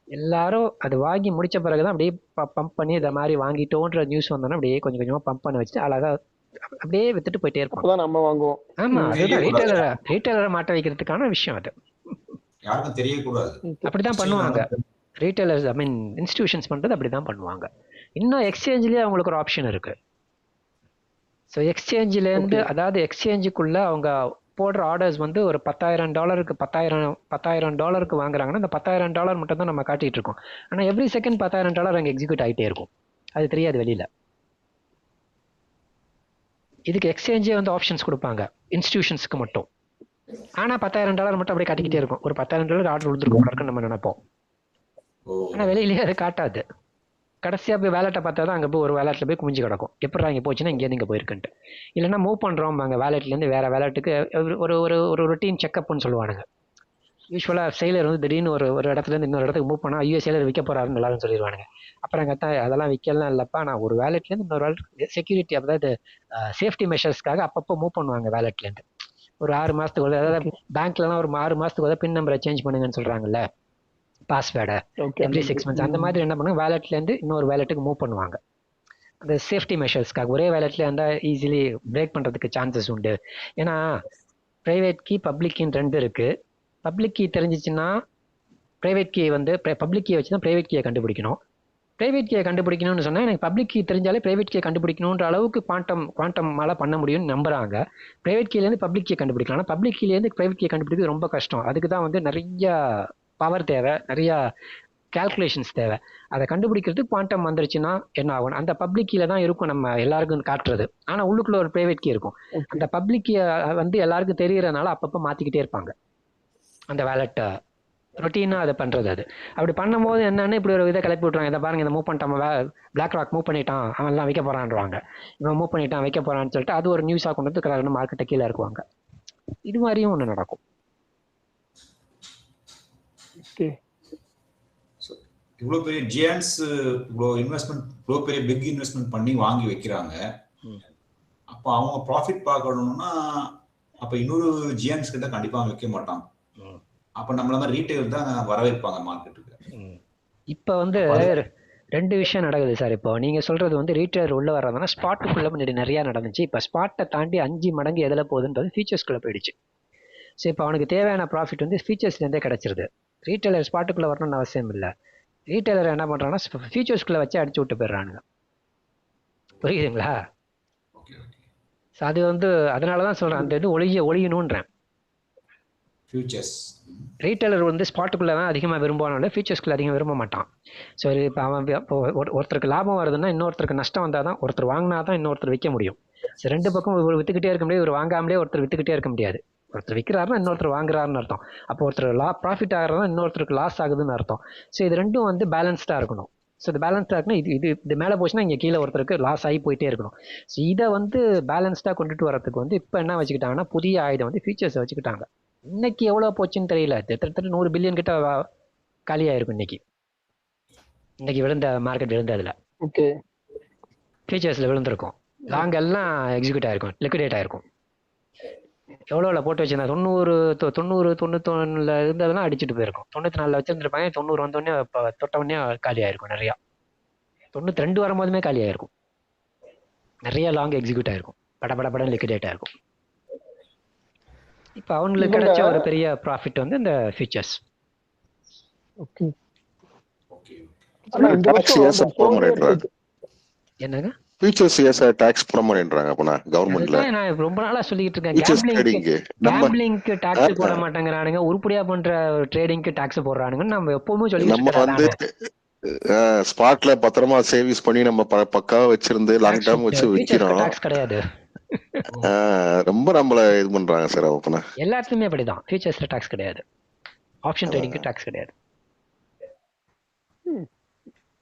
எல்லாரும் அது வாங்கி முடிச்ச பிறகுதான் அப்படியே பம்ப் பண்ணி இதை மாதிரி வாங்கிட்டோன்ற நியூஸ் வந்தோன்னா அப்படியே கொஞ்சம் கொஞ்சமா பம்ப் பண்ண வச்சுட்டு அழகா அப்படியே வித்துட்டு போயிட்டே இருப்போம். நம்ம வாங்குவோம். ஆமா, அதுதான் ரீட்டைலரை மாட்ட வைக்கிறதுக்கான விஷயம். அது யாருக்கும் தெரியக்கூடாது. அப்படிதான் பண்ணுவாங்க ரீட்டைலர்ஸ். ஐ மீன் இன்ஸ்டிடியூஷன்ஸ் பண்றது அப்படிதான் பண்ணுவாங்க. இன்னும் எக்ஸ்சேஞ்சிலேயே அவங்களுக்கு ஒரு ஆப்ஷன் இருக்கு. ஸோ எக்ஸ்சேஞ்சிலேருந்து அதாவது எக்ஸ்சேஞ்சுக்குள்ள அவங்க போடுற ஆர்டர்ஸ் வந்து ஒரு $10,000 வாங்குறாங்கன்னா அந்த $10,000 மட்டும் தான் நம்ம காட்டிட்டு இருக்கோம். ஆனால் எவ்ரி செகண்ட் $10,000 அங்கே எக்ஸிக்யூட் ஆகிட்டே இருக்கும். அது தெரியாது வெளியில. இதுக்கு எக்ஸ்சேஞ்சே வந்து ஆப்ஷன்ஸ் கொடுப்பாங்க இன்ஸ்டிடியூஷன்ஸ்க்கு மட்டும். ஆனால் $10,000 மட்டும் அப்படியே காட்டிக்கிட்டே இருக்கும். ஒரு $10,000 ஆர்டர் கொடுத்துருக்கோம் நம்ம நினைப்போம். ஆனால் வெளியிலேயே அது காட்டாது. கடைசியாக போய் வேலெட்டை பார்த்தா தான் அங்கே போய் ஒரு வேலெட்டில் போய் குமிஞ்சு கிடக்கும். எப்படா இங்கே போச்சுன்னா இங்கேருந்து இங்கே போயிருக்குன்ட்டு. இல்லைன்னா மூவ் பண்ணுறோம் அங்கே வேலெட்லேருந்து வேறு வேலெட்டுக்கு ஒரு ஒரு ஒரு ரொட்டீன் செக்அப்னு சொல்லுவானுங்க. யூஸ்வலாக செயலர் வந்து திடீர்னு ஒரு இடத்துலேருந்து இன்னொரு இடத்துக்கு மூவ் பண்ணால் ஐயோ செயலர் விற்க போகிறாருன்னு எல்லாரும் சொல்லிடுவானுங்க. அப்புறம் கத்தா அதெல்லாம் விற்கலாம் இல்லைப்பா, நான் ஒரு வேலெட்லேருந்து இன்னொரு வேலெட் செக்யூரிட்டி அதாவது சேஃப்டி மெஷர்ஸ்க்காக அப்பப்போ மூவ் பண்ணுவாங்க வேலெட்லேருந்து. ஒரு 6 மாதத்துக்கு அதாவது பேங்க்லலாம் ஒரு 6 மாதத்துக்கு பின் நம்பரை சேஞ்ச் பண்ணுங்கன்னு சொல்கிறாங்கல்ல, பாஸ்வேர்டை எவ்ரி 6 மந்த்ஸ். அந்த மாதிரி என்ன பண்ணுவாங்க, வேலெட்லேருந்து இன்னொரு வேலெட்டுக்கு மூவ் பண்ணுவாங்க. அந்த சேஃப்டி மெஷர்ஸ்க்காக. ஒரே வேலெட்லேயே இருந்தால் ஈஸிலி பிரேக் பண்ணுறதுக்கு சான்சஸ் உண்டு. ஏன்னா ப்ரைவேட் கீ பப்ளிக் கீன்னு 2 இருக்குது. பப்ளிக் கீ தெரிஞ்சிச்சுன்னா ப்ரைவேட் கீ வந்து பப்ளிக் கீயை வச்சு தான் ப்ரைவேட் கீயை கண்டுபிடிக்கணும். ப்ரைவேட் கீயை கண்டுபிடிக்கணும்னு சொன்னால் எனக்கு பப்ளிக் கீ தெரிஞ்சாலே ப்ரைவேட் கீயை கண்டுபிடிக்கணுன்ற அளவுக்கு குவாண்டம் பண்ண முடியும்னு நம்புறாங்க. ப்ரைவேட் கீலேருந்து பப்ளிக் கீயை கண்டுபிடிக்கலாம். ஆனால் பப்ளிக் கீலேருந்து ப்ரைவேட் கீயை கண்டுபிடிக்கிறது ரொம்ப கஷ்டம். அதுக்கு தான் வந்து நிறைய பவர் தேவை, நிறையா கால்குலேஷன்ஸ் தேவை. அதை கண்டுபிடிக்கிறதுக்கு குவாண்டம் வந்துருச்சுன்னா என்ன ஆகும், அந்த பப்ளிக் கீழே தான் இருக்கும் நம்ம எல்லாருக்கும் காட்டுறது. ஆனால் உள்ளுக்குள்ள ஒரு ப்ரைவேட் கீ இருக்கும். அந்த பப்ளிக் கீயை வந்து எல்லாருக்கும் தெரியறதுனால அப்பப்போ மாற்றிக்கிட்டே இருப்பாங்க அந்த வேலெட்டை. ரொட்டீனாக அதை பண்ணுறது. அது அப்படி பண்ணும்போது என்னன்னு இப்படி ஒரு இதை கிளப்பி விட்ருவாங்க. இதை பாருங்க, இதை மூவ் பண்ணிட்டான், பிளாக் ராக் மூவ் பண்ணிட்டான், அவன்லாம் வைக்க போகிறான்றாங்க. இவன் மூவ் பண்ணிட்டான் வைக்க போகிறான்னு சொல்லிட்டு அது ஒரு நியூஸாக கொண்டு வந்து கலர்னு மார்க்கெட்டை கீழே இருக்குவாங்க. இது மாதிரியும் ஒன்று நடக்கும். இவ்வளோ பெரிய ஜியான்ஸ் இவ்வளோ பெரிய பிக் இன்வெஸ்ட்மெண்ட் பண்ணி வாங்கி வைக்கிறாங்க. அப்போ அவங்க ப்ராஃபிட் பார்க்கணும்னா அப்போ இன்னொரு ஜியான்ஸ் கிட்ட கண்டிப்பாக வைக்க மாட்டாங்க. அப்போ நம்மள மாதிரி ரீட்டைலர் தான் வரவேற்பாங்க மார்க்கெட்டுக்கு. இப்போ வந்து 2 விஷயம் நடக்குது சார். இப்போ நீங்கள் சொல்கிறது வந்து ரீட்டைலர் உள்ளே வர்றதுனா ஸ்பாட்டுக்குள்ளே முன்னாடி நிறையா நடந்துச்சு. இப்போ ஸ்பாட்டை தாண்டி 5 மடங்கு எதில் போகுதுன்றது ஃபீச்சர்ஸ்குள்ளே போயிடுச்சு. ஸோ இப்போ அவனுக்கு தேவையான ப்ராஃபிட் வந்து ஃபீச்சர்ஸ்லேருந்தே கிடச்சிருது. ரீட்டைலர் ஸ்பாட்டுக்குள்ளே வரணும்னு அவசியம் இல்லை. ரீட்டைலர் என்ன பண்ணுறாங்கன்னா ஃபியூச்சர்ஸ்குள்ளே வச்சு அடிச்சு விட்டு போயிடுறானுங்க. புரியுதுங்களா? ஸோ அது வந்து அதனால தான் சொல்கிறேன், அந்த இது ஒழியணுன்றேன். ஃபியூச்சர்ஸ் ரீட்டைலர் வந்து ஸ்பாட்டுக்குள்ளே தான் அதிகமாக விரும்புவானோட ஃபியூச்சர்ஸ்குள்ளே அதிகம் விரும்ப மாட்டான். ஸோ இப்போ அவன் இப்போ ஒருத்தருக்கு லாபம் வருதுன்னா இன்னொருத்தருக்கு நஷ்டம் வந்தால் தான் ஒருத்தர் வாங்கினா தான் இன்னொருத்தர் விற்க முடியும். ஸோ 2 பக்கம் இவர் விற்றுக்கிட்டே இருக்க முடியாது, இவர் வாங்காமலே ஒருத்தர் விற்றுக்கிட்டே இருக்க முடியாது. ஒருத்தர் விற்கிறாருன்னா இன்னொருத்தர் வாங்குறாருன்னு அர்த்தம். அப்போ ஒருத்தர் ப்ராஃபிட் ஆகிறதா இன்னொருத்தருக்கு லாஸ் ஆகுதுன்னு அர்த்தம். ஸோ இது ரெண்டும் வந்து பேலன்ஸ்டாக இருக்கணும். ஸோ இது பேலன்ஸ்டாக இருக்குன்னா இது மேலே போச்சுன்னா இங்கே கீழே ஒருத்தருக்கு லாஸ் ஆகி போயிட்டே இருக்கணும். ஸோ இதை வந்து பேலன்ஸ்டாக கொண்டுட்டு வரதுக்கு வந்து இப்போ என்ன வச்சுக்கிட்டாங்கன்னா புதிய ஆயுதம் வந்து ஃபீச்சர்ஸை வச்சுக்கிட்டாங்க. இன்னைக்கு எவ்வளோ போச்சுன்னு தெரியல, கிட்டத்தட்ட 100 பில்லியன் கிட்ட காலியாயிருக்கும் இன்னைக்கு. இன்னைக்கு விழுந்த மார்க்கெட் விழுந்ததுல ஓகே ஃபியூச்சர்ஸ்ல விழுந்திருக்கும். லாங் எல்லாம் எக்ஸிக்யூட் ஆயிருக்கும், லிக்விடேட் ஆயிருக்கும். எவ்வளோல போட்டு வச்சிருந்தா 90 இருந்ததெல்லாம் அடிச்சுட்டு போயிருக்கும். 94 வச்சிருந்துருப்பாங்க, 90 வந்தோடனே தொட்ட உடனே காலி ஆயிருக்கும். நிறையா 92 வரும்போதுமே காலி ஆயிருக்கும். நிறைய லாங் எக்ஸிக்யூட் ஆயிருக்கும், படன்னு லிக்விடேட் ஆயிருக்கும். இப்போ அவங்களுக்கு கிடைச்ச ஒரு பெரிய ப்ராஃபிட் வந்து இந்த ஃபியூச்சர்ஸ். ஓகே என்னங்க ஃபியூச்சர்ஸ் ஏசா டாக்ஸ் போட மாட்டேன்றாங்க அப்பனா கவர்மெண்ட்ல. நான் ரொம்ப நாளா சொல்லிட்டு இருக்கேன், கேம்பிளிங்க்கு டாக்ஸ் போட மாட்டேங்கிறானுங்க, உருப்படியா பண்ற ட்ரேடிங்க்கு டாக்ஸ் போடுறானுங்க. நம்ம எப்பவுமே சொல்லிட்டு நம்ம வந்து ஸ்பாட்ல பத்திரமா சேவிங்ஸ் பண்ணி நம்ம பக்காவா வச்சிருந்து லாங் டேர்ம் வச்சு விக்கிறோம். டாக்ஸ் கிடையாது, ரொம்ப நம்மள இது பண்றாங்க சார். அப்பனா எல்லாத்துலயுமே அப்படிதான். ஃபியூச்சர்ஸ்ல டாக்ஸ் கிடையாது, ஆப்ஷன் ட்ரேடிங்க்கு டாக்ஸ் கிடையாது.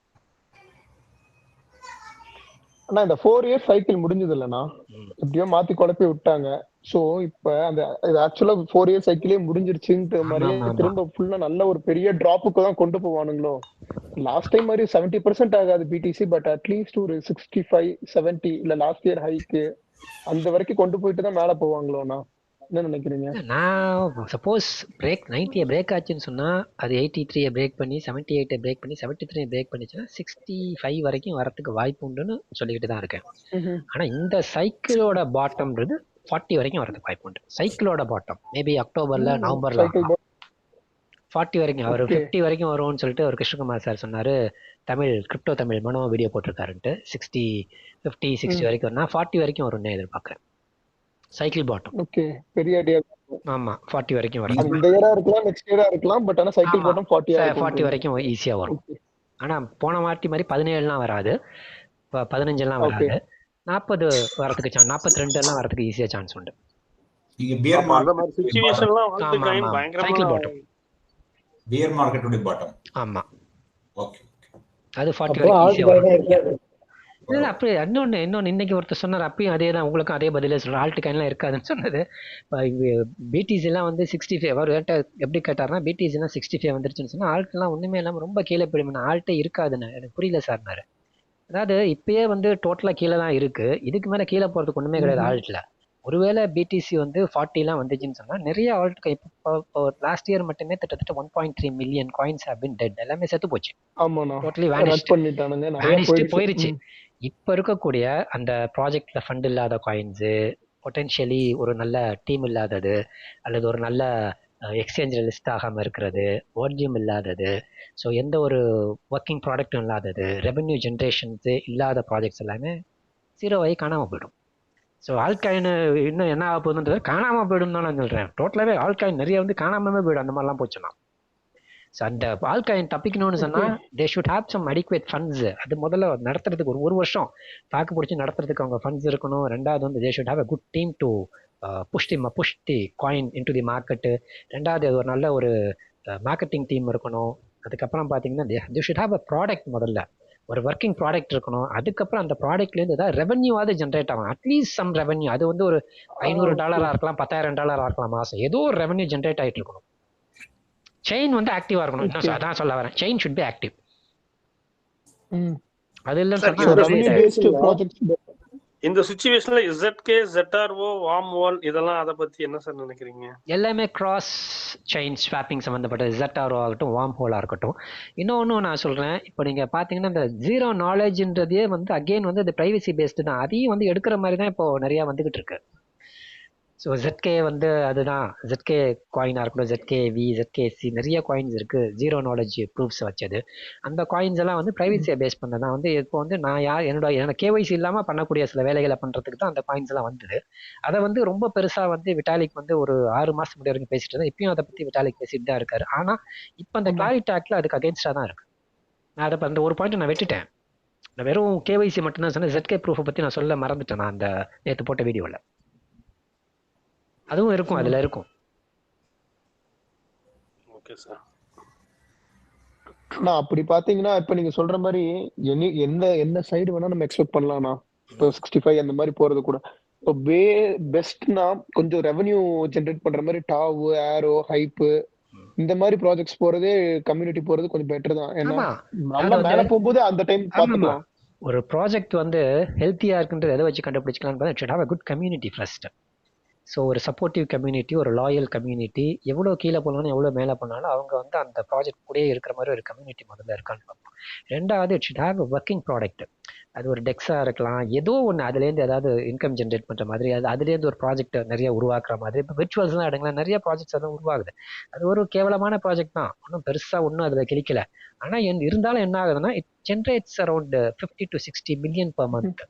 ஆனா இந்த 4 இயர் சைக்கிள் முடிஞ்சது இல்லைன்னா எப்படியோ மாத்தி குழப்பி விட்டாங்க. சோ இப்ப அந்த ஆக்சுவலா 4 இயர் சைக்கிளே முடிஞ்சிருச்சுன்ற மாதிரி திரும்ப ஃபுல்லா நல்ல ஒரு பெரிய டிராப்புக்கு தான் கொண்டு போவானுங்களோ. லாஸ்ட் டைம் மாதிரி 70% ஆகாது பிடிசி, பட் அட்லீஸ்ட் ஒரு 65-70 இல்ல லாஸ்ட் இயர் ஹைக்கு அந்த வரைக்கும் கொண்டு போயிட்டு தான் மேல போவாங்களோண்ணா. என்ன நினைக்கிறீங்க? நான் சப்போஸ் பிரேக் 90 பிரேக் ஆச்சுன்னு சொன்னா அது 83 பிரேக் பண்ணி 78 பிரேக் பண்ணி 73 பிரேக் பண்ணிச்சுன்னா 65 வரைக்கும் வரதுக்கு வாய்ப்பு உண்டுன்னு சொல்லிக்கிட்டு தான் இருக்கேன். ஆனா இந்த சைக்கிளோட பாட்டம்ன்றது 40 வரைக்கும் வரதுக்கு வாய்ப்பு உண்டு. சைக்கிளோட பாட்டம் மேபி அக்டோபர்ல நவம்பர்ல 40 வரைக்கும், அவர் 50 வரைக்கும் வரும்னு சொல்லிட்டு ஒரு கிருஷ்ணகுமார் சார் சொன்னாரு. கிரிப்டோ தமிழ் மனோ வீடியோ போட்டிருக்காருன்ட்டு 50-60 வரைக்கும் வரும்னா 40 வரைக்கும் வரும்னு எதிர்பார்க்கறேன். Cycle bottom. ஓகே, பெரிய ஐடியா. ஆமா 40 வரைக்கும் வரும். இந்த இயரா இருக்கலாம், நெக்ஸ்ட் இயரா இருக்கலாம், பட் ஆனா சைக்கிள் பாட்டம் 40 வரைக்கும் ஈஸியா வரும். ஆனா போன மாதிரி 17 வராது, 15 வராது, 40 வரதுக்கு சான்ஸ், 42 எல்லாம் வரதுக்கு ஈஸியா சான்ஸ் உண்டு. நீங்க பியர் மார்க்கெட் சிச்சுவேஷன்லாம் வந்து கைன் பயங்கரமா சைக்கிள் பாட்டம், பியர் மார்க்கெட்டோட பாட்டம். ஆமா ஓகே, அது 40 வரைக்கும் ஈஸியா வரும். இல்ல அப்படி இன்னொன்னு இன்னைக்கு ஒருத்தர் சொன்னார், அப்பயும் அதே தான், உங்களுக்கும் அதே பதிலே சொல்றேன். ஆல்ட் காயின்லாம் இருக்காதுன்னு சொன்னது. பிடிசி எல்லாம் வந்து 65 அவர் எப்படி கேட்டாருன்னா பிடிசி எல்லாம் 65 வந்துருச்சுன்னு சொன்னா ஆல்ட் எல்லாம் ஒண்ணுமே இல்லாம ரொம்ப கீழே போயிடும். ஆல்ட்டே இருக்காதுன்னு எனக்கு புரியல சார்னாரு. அதாவது இப்பயே வந்து டோட்டலா கீழே தான் இருக்கு, இதுக்கு மேல கீழே போறதுக்கு ஒண்ணுமே கிடையாது ஆல்ட்ல. ஒருவேளை பிடிசி வந்து 40 வந்துச்சுன்னு சொன்னா நிறைய ஆல்ட் இப்போ லாஸ்ட் இயர் மட்டுமே கிட்டத்தட்ட 1.3 million coins have been dead, எல்லாமே செத்து போச்சு. டோட்டலி வேனிஷ்டு போயிருச்சு. இப்ப இருக்கக்கூடிய அந்த ப்ராஜெக்ட்ல ஃபண்ட் இல்லாத காயின்ஸு, பொட்டென்ஷியலி ஒரு நல்ல டீம் இல்லாதது, அல்லது ஒரு நல்ல எக்ஸ்சேஞ்சில் லிஸ்ட் ஆகாமல் இருக்கிறது, வால்யூம் இல்லாதது, ஸோ எந்த ஒரு ஒர்க்கிங் ப்ராடக்ட்டும் இல்லாதது, ரெவென்யூ ஜென்ரேஷன்ஸு இல்லாத ப்ராஜெக்ட்ஸ் எல்லாமே 0 காணாமல் போயிடும். ஸோ ஆல்காயின் இன்னும் என்ன ஆக போகுதுன்றது காணாமல் போயிடும் தான் நான் சொல்கிறேன். டோட்டலாகவே ஆல்காயின் நிறைய வந்து காணாமவே போயிடும் அந்த மாதிரிலாம் போச்சுன்னா. ஸோ அந்த ஆல்காயின் தப்பிக்கணும்னு சொன்னால் they should have some adequate funds. அது முதல்ல நடத்துறதுக்கு ஒரு வருஷம் தாக்கு பிடிச்சி நடத்துறதுக்கு அவங்க ஃபண்ட்ஸ் இருக்கணும். ரெண்டாவது வந்து they should have a good team to push the coin into the market. ரெண்டாவது ஒரு நல்ல ஒரு மார்க்கெட்டிங் டீம் இருக்கணும். அதுக்கப்புறம் பார்த்தீங்கன்னா they should have a product, முதல்ல ஒரு ஒர்க்கிங் ப்ராடக்ட் இருக்கணும். அதுக்கப்புறம் அந்த ப்ராடக்ட்லேருந்து ஏதாவது ரெவன்யூவாவது ஜென்ரேட் ஆகும், அட்லீஸ்ட் சம் ரெவன்யூ. அது வந்து ஒரு $500 இருக்கலாம், $10,000 இருக்கலாம் மாதம், ஏதோ ஒரு ரெவன்யூ ஜென்ரேட் ஆகிட்டு இருக்கணும். செயின் வந்து ஆக்டிவா இருக்கணும், அதான் சொல்ல வரேன். Chain should be active. அது இல்ல இந்த சிச்சுவேஷன்ல ZK, ZRO, வார்ம்ஹோல் இதெல்லாம் அத பத்தி என்ன சார் நினைக்கிறீங்க? எல்லாமே கிராஸ் செயின் ஸ்வாப்பிங் சம்பந்தப்பட்டது, ZRO ஆகட்டும், வார்ம்ஹோலா இருக்கட்டும். இன்னொன்னு நான் சொல்றேன், இப்போ நீங்க பாத்தீங்கன்னா இந்த ஜீரோ நாலேஜ்ன்றதே வந்து அகெயின் வந்து இந்த பிரைவசி பேஸ்டு தான். அதையும் வந்து எடுக்கிற மாதிரி தான் இப்போ நிறைய வந்துகிட்டு இருக்கு. ஸோ ZK வந்து அதுதான், ZK காயினாக இருக்கட்டும், ZKV, ZKC, நிறைய காயின்ஸ் இருக்குது ஜீரோ நாலேஜ் ப்ரூஃப்ஸ் வச்சது. அந்த காயின்ஸ் எல்லாம் வந்து ப்ரைவசியை பேஸ் பண்ணதான் வந்து இப்போ வந்து நான் என்னோட KYC இல்லாமல் பண்ணக்கூடிய சில வேலைகளை பண்ணுறதுக்கு தான் அந்த காயின்ஸ் எல்லாம் வந்தது. அதை வந்து ரொம்ப பெருசாக வந்து விட்டாலிக் வந்து ஒரு 6 மாதம் முன்னாடி வரைக்கும் பேசிட்டு இருந்தா, இப்பயும் அதை பற்றி விட்டாலிக் பேசிட்டு தான் இருக்காரு. ஆனால் இப்போ அந்த கிளாரிட்டி ஆக்டில் அதுக்கு அகேன்ஸ்டாக தான் இருக்கு. நான் அதை அந்த ஒரு பாயிண்ட் நான் விட்டுட்டேன். நான் வெறும் KYC மட்டும்தான் சொன்னேன், ZK ப்ரூஃபை பற்றி நான் சொல்ல மறந்துட்டேன் நான் அந்த நேற்று போட்ட வீடியோவில். அதுவும் இருக்கும், அதுல இருக்கும். Okay sir. நான் அப்படி பாத்தீங்கன்னா இப்ப நீங்க சொல்ற மாதிரி என்ன சைடு வேணா நம்ம எக்ஸ்பெக்ட் பண்ணலாம்னா, இப்போ 65 அந்த மாதிரி போறது கூட. இப்போ பெஸ்ட்னா கொஞ்சம் ரெவன்யூ ஜென்ரேட் பண்ற மாதிரி டாவ், ஏரோ, ஹைப்பு இந்த மாதிரி ப்ராஜெக்ட்ஸ் போறதே கம்யூனிட்டி போறது கொஞ்சம் பெட்டர் தான். ஏன்னா ஆமா நல்லா அதாவது மேல போகும்போது அந்த டைம் ஆமாமா பாத்துக்கலாம். ஒரு ப்ராஜெக்ட் வந்து ஹெல்த்தியா இருக்குன்றது எதை வச்சு கண்டுபிடிச்சிக்கலாம்னு it should have a good community first. So ஒரு சப்போர்ட்டிவ் கம்யூனிட்டி, ஒரு லாயல் கம்யூனிட்டி, எவ்வளோ கீழே போனாலும் எவ்வளோ மேலே போனாலும் அவங்க வந்து அந்த ப்ராஜெக்ட் கூடயே இருக்கிற மாதிரி ஒரு கம்யூனிட்டி முதல்ல இருக்கான்னு பார்ப்போம். ரெண்டாவது it should have a working product. அது ஒரு டெக்ஸா இருக்கலாம், ஏதோ ஒன்று அதுலேருந்து ஏதாவது இன்கம் ஜென்ரேட் பண்ணுற மாதிரி, அதுலேருந்து ஒரு ப்ராஜெக்ட் நிறைய உருவாக்குற மாதிரி. இப்போ விர்ச்சுவல்ஸ்லாம் எடுங்களேன், நிறைய ப்ராஜெக்ட்ஸ் அதான் உருவாகுது. அது ஒரு கேவலமான ப்ராஜெக்ட் தான், ஒன்றும் பெருசாக ஒன்றும் அதில் கிளிக்கல. ஆனால் இருந்தாலும் என்ன ஆகுதுன்னா it generates around 50 to 60 million per month.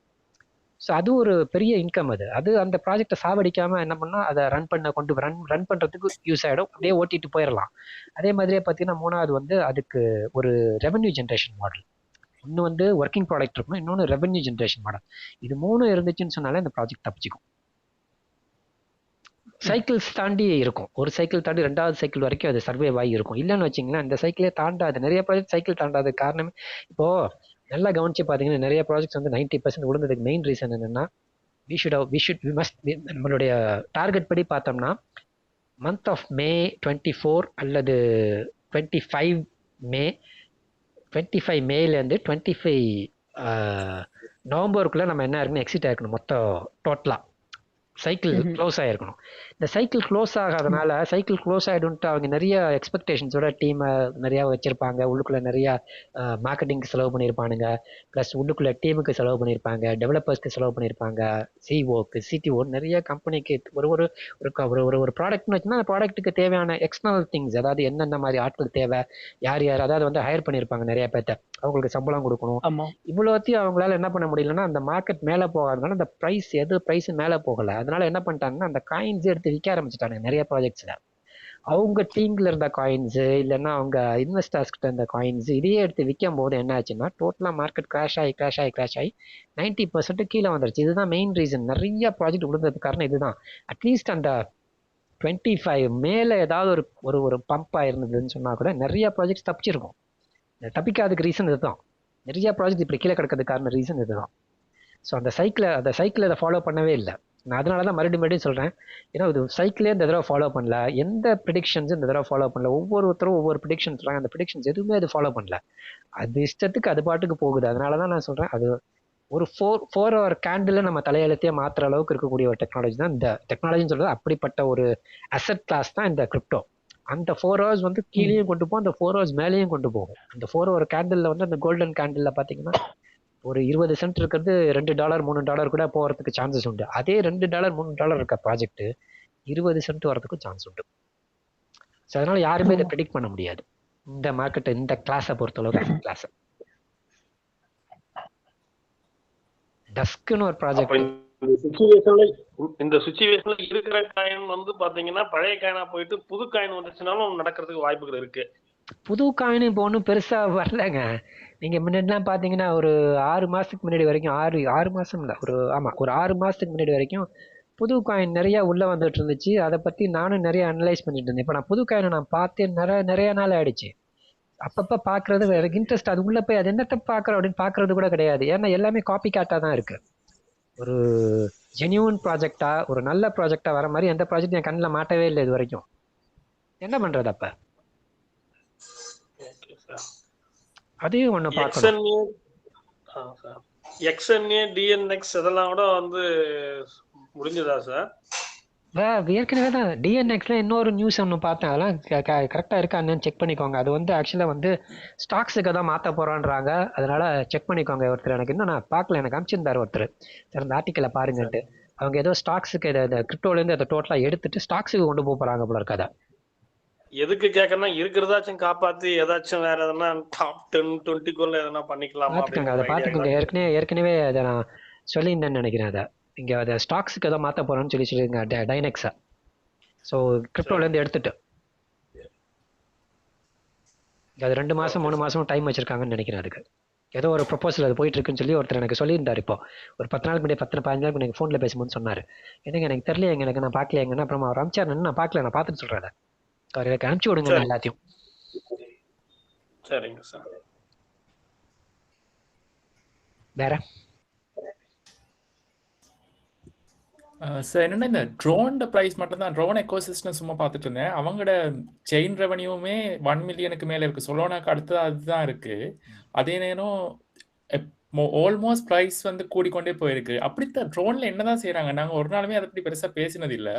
So அது ஒரு பெரிய இன்கம். அது அந்த ப்ராஜெக்டை சாவடிக்காம என்ன பண்ணா அதை ரன் பண்றதுக்கு யூஸ் ஆகிடும், அப்படியே ஓட்டிட்டு போயிடலாம். அதே மாதிரியே பார்த்தீங்கன்னா மூணாவது வந்து அதுக்கு ஒரு ரெவென்யூ ஜென்ரேஷன் மாடல். இன்னும் வந்து ஒர்க்கிங் ப்ராடக்ட் இருக்கணும், இன்னொன்று ரெவென்யூ ஜென்ரேஷன் மாடல். இது மூணு இருந்துச்சுன்னு சொன்னாலே இந்த ப்ராஜெக்ட் தப்பிச்சிக்கும். சைக்கிள்ஸ் தாண்டி இருக்கும், ஒரு சைக்கிள் தாண்டி ரெண்டாவது சைக்கிள் வரைக்கும் அது சர்வைவ் ஆகி இருக்கும். இல்லைன்னு வச்சிங்களேன் இந்த சைக்கிளே தாண்டாது. நிறைய ப்ராஜெக்ட் சைக்கிள் தாண்டாது காரணமே இப்போ நல்லா கவனிச்சு பார்த்தீங்கன்னா நிறைய ப்ராஜெக்ட்ஸ் வந்து 90% விழுந்ததுக்கு மெயின் ரீசன் என்னன்னா நம்மளுடைய டார்கெட் படி பார்த்தோம்னா மந்த் ஆஃப் மே 24 அல்லது 25 மேலேருந்து 25 நவம்பருக்குள்ள நம்ம என்ன இருக்குன்னு எக்ஸிட் ஆயிருக்கணும். மொத்தம் டோட்டலா சைக்கிள் க்ளோஸ் ஆகிருக்கணும். இந்த சைக்கிள் க்ளோஸ் ஆகாதனால சைக்கிள் க்ளோஸ் ஆகிடும்ட்டு அவங்க நிறைய எக்ஸ்பெக்டேஷன்ஸோட டீமை நிறையா வச்சுருப்பாங்க. உள்ளுக்குள்ளே நிறையா மார்க்கெட்டிங்க்கு செலவு பண்ணியிருப்பானுங்க, ப்ளஸ் உள்ளுக்குள்ளே டீமுக்கு செலவு பண்ணியிருப்பாங்க, டெவலப்பர்ஸ்க்கு செலவு பண்ணியிருப்பாங்க, சிஓக்கு சிடிஓ நிறைய கம்பெனிக்கு ஒரு ஒரு ஒரு ப்ராடக்ட்னு வச்சுன்னா அந்த ப்ராடக்ட்டுக்கு தேவையான எக்ஸ்டர்னல் திங்ஸ், அதாவது என்னென்ன மாதிரி ஆட்கள் தேவை, யார் அதாவது வந்து ஹையர் பண்ணியிருப்பாங்க நிறைய பேர்த்த, அவங்களுக்கு சம்பளம் கொடுக்கணும். இவ்வளோத்தையும் அவங்களால என்ன பண்ண முடியலன்னா அந்த மார்க்கெட் மேலே போகாதனால அந்த ப்ரைஸ் மேலே போகலை. அதனால என்ன பண்ணிட்டாங்கன்னா அந்த காயின்ஸ் எடுத்து விற்க ஆரம்பிச்சுட்டாங்க நிறைய ப்ராஜெக்ட்ஸ்ல. அவங்க டீம்ல இருந்த காயின்ஸ் இல்லைன்னா அவங்க இன்வெஸ்டர்ஸ் கிட்ட இருந்த காயின்ஸ் இதையே எடுத்து விற்கும் போது என்ன ஆச்சுன்னா டோட்டலா மார்க்கெட் கிராஷ் ஆகி 90% கீழே வந்துருச்சு. இதுதான் மெயின் ரீசன் நிறைய ப்ராஜெக்ட் விழுந்ததுக்கு காரணம் இதுதான். அட்லீஸ்ட் அந்த 25 மேல ஏதாவது ஒரு பம்ப் ஆயிருந்ததுன்னு சொன்னா கூட நிறைய ப்ராஜெக்ட்ஸ் தப்பிச்சிருக்கும். தப்பிக்காதுக்கு ரீசன் இதுதான். நிறைய ப்ராஜெக்ட் இப்படி கீழே கிடக்கிறதுக்கான ரீசன் இதுதான். ஸோ அந்த சைக்கிளை அதை ஃபாலோ பண்ணவே இல்லை. நான் அதனால தான் மறுபடியும் சொல்கிறேன், ஏன்னா இது சைக்கிளே இந்த தடவை ஃபாலோ பண்ணல, எந்த ப்ரிடிக்ஷன்ஸும் இந்த தடவை ஃபாலோ பண்ணல. ஒவ்வொருத்தரும் ஒவ்வொரு ப்ரிடிக்ஷன் சொல்கிறாங்க, அந்த ப்ரிடிக்ஷன்ஸ் எதுவுமே அது ஃபாலோ பண்ணல. அது இஷ்டத்துக்கு அது பாட்டுக்கு போகுது. அதனால தான் நான் சொல்கிறேன் அது ஒரு 4 hour கேண்டில் நம்ம தலையெழுத்தையே மாற்றுற அளவுக்கு இருக்கக்கூடிய ஒரு டெக்னாலஜி தான் இந்த டெக்னாலஜின்னு சொல்கிறது. அப்படிப்பட்ட ஒரு அசெட் கிளாஸ் தான் இந்த கிரிப்டோ. அந்த 4 hours வந்து கீழேயும் கொண்டு போகும், அந்த 4 hours மேலேயும் கொண்டு போகும். அந்த 4 hour கேண்டில் வந்து அந்த கோல்டன் கேண்டில் பார்த்தீங்கன்னா ஒரு 20 சென்ட் இருக்கிறது $2 $3 கூட போகிறதுக்கு சான்சஸ் உண்டு. அதே $2 $3 இருக்க ப்ராஜெக்ட் 20 சென்ட் வரதுக்கும் சான்ஸ் உண்டு. ஸோ அதனால யாருமே இதை ப்ரெடிக்ட் பண்ண முடியாது இந்த மார்க்கெட்டை, இந்த கிளாஸை பொறுத்தளவுக்கு. கிளாஸை டஸ்க்னு ஒரு ப்ராஜெக்ட் இந்த சுச்சுவேஷன்ல இருக்கிற காயின் வந்து பாத்தீங்கன்னா பழைய காயினா போயிட்டு புது காயின் வந்துச்சுனாலும் நடக்கிறதுக்கு வாய்ப்புகள் இருக்கு. புது காயின் இப்போ ஒன்றும் பெருசா வரலங்க. நீங்க முன்னாடிலாம் பாத்தீங்கன்னா ஒரு 6 மாசத்துக்கு முன்னாடி வரைக்கும், 6 மாசம் இல்லை, ஒரு 6 மாசத்துக்கு முன்னாடி வரைக்கும் புது காயின் நிறைய உள்ள வந்துட்டு இருந்துச்சு. அதை பத்தி நானும் நிறைய அனலைஸ் பண்ணிட்டு இருந்தேன். இப்போ நான் புது காயினை நான் பார்த்தேன் நிறைய நாள் ஆயிடுச்சு. அப்பப்ப பாக்குறது எனக்கு இன்ட்ரெஸ்ட், அது உள்ள போய் அது என்னத்த பாக்குறோம் அப்படின்னு பாக்குறது கூட கிடையாது. ஏன்னா எல்லாமே காப்பி கேட்டா தான் இருக்கு. ஒரு ஜெனியூன் ப்ராஜெக்டா, ஒரு நல்ல ப்ராஜெக்டா வர மாதிரி எந்த ப்ராஜெக்ட் என் கண்ணில் மாட்டவே இல்லை இது வரைக்கும். என்ன பண்றது அப்ப? அதையும் ஒண்ணு பார்க்கணும். XNA DNX இதெல்லாம் கூட வந்து முடிஞ்சதா சார்? ஏற்கனவே தான் டிஎன்எக்ஸ்ல இன்னொரு நியூஸ் ஒன்று பார்த்தேன், அதெல்லாம் கரெக்டாக இருக்கா என்னன்னு செக் பண்ணிக்கோங்க. அது வந்து ஆக்சுவலாக வந்து ஸ்டாக்ஸுக்கு தான் மாற்ற போகிறான்றாங்க, அதனால செக் பண்ணிக்கோங்க. ஒருத்தர் எனக்கு இன்னும் நான் பார்க்கல, எனக்கு அனுப்பிச்சிருந்தார் ஒருத்தர், சார் இந்த ஆர்டிக்கலை பாருங்கன்ட்டு. அவங்க ஏதோ ஸ்டாக்ஸுக்கு இந்த கிரிப்டோலேருந்து அதை டோட்டலாக எடுத்துட்டு ஸ்டாக்ஸுக்கு கொண்டு போகிறாங்க போல இருக்காதா. எதுக்கு கேட்கறேன்னா இருக்கிறதாச்சும் காப்பாற்றி ஏதாச்சும் வேற எதனா டாப் 10-20 எதனா பண்ணிக்கலாம். பார்த்துக்கோங்க, அதை பார்த்துக்கோங்க. ஏற்கனவே அதை நான் சொல்லியிருந்தேன்னு நினைக்கிறேன். அதை இங்கே அதை ஸ்டாக்ஸுக்கு ஏதோ மாற்ற போகிறோன்னு சொல்லியிருங்க டைனெக்ஸை. ஸோ கிரிப்டோலேருந்து எடுத்துட்டு அது 2 மாதம் 3 மாதம் டைம் வச்சுருக்காங்கன்னு நினைக்கிறேன். அதுக்கு ஏதோ ஒரு ப்ரொபோசல் அது போயிட்டு இருக்குன்னு சொல்லி ஒருத்தர் எனக்கு சொல்லியிருந்தார். இப்போ ஒரு 10 நாளுக்கு முன்னாடி 10-15 நாளுக்கு எனக்கு ஃபோனில் பேசும்போது சொன்னார், எனக்கு தெரியல எனக்கு நான் பார்க்கல எங்கன்னா. அப்புறம் அவர் அனுப்பிச்சாருன்னு நான் பார்க்கல, நான் பார்த்துட்டு சொல்கிறேன். அவர் எனக்கு அனுப்பிச்சி விடுங்க எல்லாத்தையும். சரிங்க சார். வேற சார் என்னன்னா இந்த ட்ரோனோட ப்ரைஸ் மட்டும் தான். ட்ரோன் எக்கோசிஸ்டம் சும்மா பார்த்துட்டு இருந்தேன். அவங்களோட செயின் ரெவன்யூமே 1 மில்லியனுக்கு மேல இருக்கு. சொலோனாக்கு அடுத்தது அதுதான் இருக்கு. அதே நேரம் ஆல்மோஸ்ட் ப்ரைஸ் வந்து கூடிக்கொண்டே போயிருக்கு. அப்படித்தான் ட்ரோன்ல என்னதான் செய்றாங்க? நாங்க ஒரு நாளுமே அதை பத்தி பெருசா பேசினது இல்ல.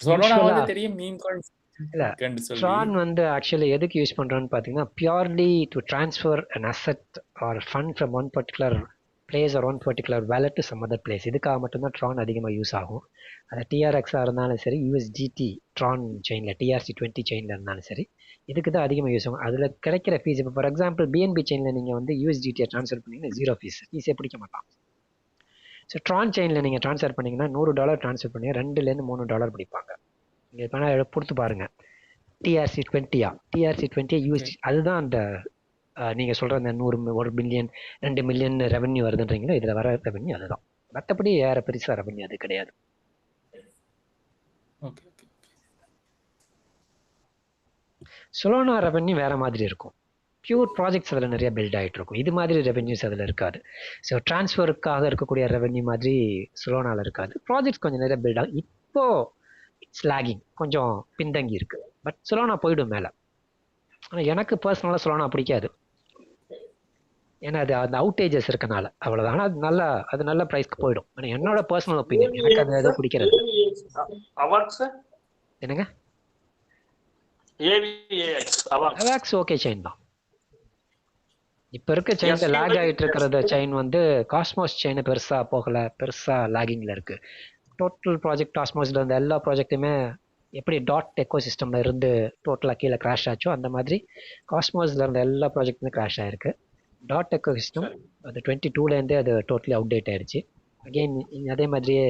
சொலோனா யூஸ்வலா வந்து தெரியும் மீம் காயின்ஸ் இல்ல இருக்குன்னு சொல்லி. ட்ரான் வந்து ஆக்சுவலி எதுக்கு யூஸ் பண்றோம்னு பாத்தீங்கன்னா purely to transfer an asset or fund from one particular place or one particular wallet to some other place. இதுக்காக மட்டும்தான் ட்ரான் அதிகமாக யூஸ் ஆகும். அது டிஆர்எக்ஸாக இருந்தாலும் சரி, யூஎஸ்டிடி ட்ரான் செயினில் TRC20 செயினில் இருந்தாலும் சரி, இதுக்கு தான் அதிகமாக யூஸ் ஆகும். அதில் கிடைக்கிற ஃபீஸ் இப்போ ஃபார் எக்ஸாம்பிள் பிஎன்பி செயினில் நீங்கள் வந்து யூஎஸ்டிடியை ட்ரான்ஸ்ஃபர் பண்ணிங்கன்னா 0 ஃபீஸே பிடிக்க மாட்டான். ஸோ ட்ரான் செயினில் நீங்கள் ட்ரான்ஸ்ஃபர் பண்ணிங்கன்னா $100 ட்ரான்ஸ்ஃபர் பண்ணி $2 to $3 பிடிப்பாங்க. நீங்கள் வேணால் பொறுத்து பாருங்கள். TRC20 USD அதுதான் அந்த நீங்கள் சொல்கிற அந்த 100 பில்லியன் 2 மில்லியன் ரெவன்யூ வருதுன்றீங்களோ இதில் வர ரெவன்யூ அதுதான். மற்றபடி வேறு பெருசாக ரெவன்யூ அது கிடையாது. Okay okay. சொலோனா ரெவன்யூ வேறு மாதிரி இருக்கும். பியூர் ப்ராஜெக்ட்ஸ் அதில் நிறைய பில்ட் ஆகிட்டு இருக்கும். இது மாதிரி ரெவன்யூஸ் அதில் இருக்காது. ஸோ ட்ரான்ஸ்ஃபருக்காக இருக்கக்கூடிய ரெவன்யூ மாதிரி சொலோனாவில் இருக்காது. ப்ராஜெக்ட்ஸ் கொஞ்சம் நிறைய பில்ட் ஆகும். இப்போது இட்ஸ் லேகிங், கொஞ்சம் பின்தங்கி இருக்கு. பட் சொலோனா போயிடும் மேலே. ஆனால் எனக்கு பர்சனலாக சொலோனா பிடிக்காது. ஏன்னா அது அந்த அவுட்டேஜஸ் இருக்கனால அவ்வளோதான். ஆனால் அது நல்ல ப்ரைஸ்க்கு போயிடும். ஆனால் என்னோட பர்சனல் ஒப்பீனியன் எனக்கு அது எதுவும் பிடிக்கிறது. என்னங்க அவாக்ஸ் ஓகே செயின் தான். இப்போ இருக்க செயினில் லேக் ஆகிட்டு இருக்கிறத செயின் வந்து காஸ்மோஸ் செயின் பெருசாக போகலை, பெருசாக லேகிங்கில் இருக்குது. டோட்டல் ப்ராஜெக்ட் காஸ்மோஸில் இருந்த எல்லா ப்ராஜெக்ட்டுமே எப்படி டாட் எக்கோ சிஸ்டமில் இருந்து டோட்டலாக கீழே கிராஷ் ஆச்சோ அந்த மாதிரி காஸ்மோஸில் இருந்த எல்லா ப்ராஜெக்ட்டுமே கிராஷ் ஆகிருக்கு. டாட் எக்கோ சிஸ்டம் அது 22லேருந்தே அது டோட்டலி அப்டேட் ஆகிடுச்சு. அகெயின் அதே மாதிரியே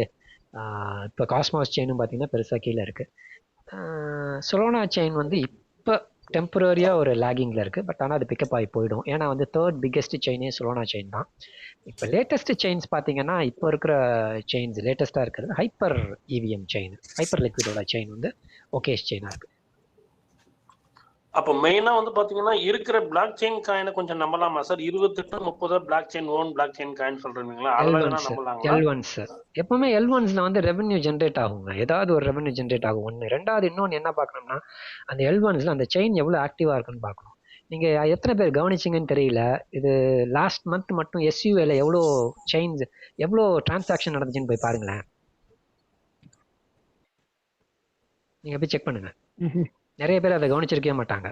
இப்போ காஸ்மோஸ் செயினும் பார்த்தீங்கன்னா பெருசாக கீழே இருக்குது. சொலோனா செயின் வந்து இப்போ டெம்பரரியாக ஒரு லேகிங்கில் இருக்குது. பட் ஆனால் அது பிக்கப் ஆகி போயிடும். ஏன்னா வந்து 3rd பிக்கெஸ்ட் செயினே சொலோனா செயின் தான். இப்போ லேட்டஸ்ட் செயின்ஸ் பார்த்தீங்கன்னா இப்போ இருக்கிற செயின்ஸ் லேட்டஸ்ட்டாக இருக்கிறது ஹைப்பர் இவிஎம் செயின், ஹைப்பர் லிக்விடோட செயின் வந்து ஓகேஷ் செயினாக இருக்குது. அப்போ மெயினா வந்து பாத்தீங்கன்னா இருக்கிற பிளாக் செயின் காயினை கொஞ்சம் நம்பலாமா sir? 28-30 block chain block chain coin சொல்றீங்களா? L1s எப்பவுமே L1ஸ்ல வந்து ரெவன்யூ ஜென்ரேட் ஆகுங்க. ஏதாவது ஒரு ரெவன்யூ ஜென்ரேட் ஆகும். ஒன்று. ரெண்டாவது இன்னொன்று என்ன பார்க்கணும்னா அந்த L1ஸ்ல அந்த செயின் எவ்வளோ ஆக்டிவா இருக்குன்னு பார்க்கணும். நீங்க எத்தனை பேர் கவனிச்சிங்கன்னு தெரியல. இது லாஸ்ட் மந்த் மட்டும் SUAல எவ்வளோ செயின்ஸ் எவ்வளோ டிரான்சாக்ஷன் நடந்துச்சுன்னு போய் பாருங்களேன். நீங்க போய் செக் பண்ணுங்க. நிறைய பேர் அதை கவனிச்சிருக்கவே மாட்டாங்க.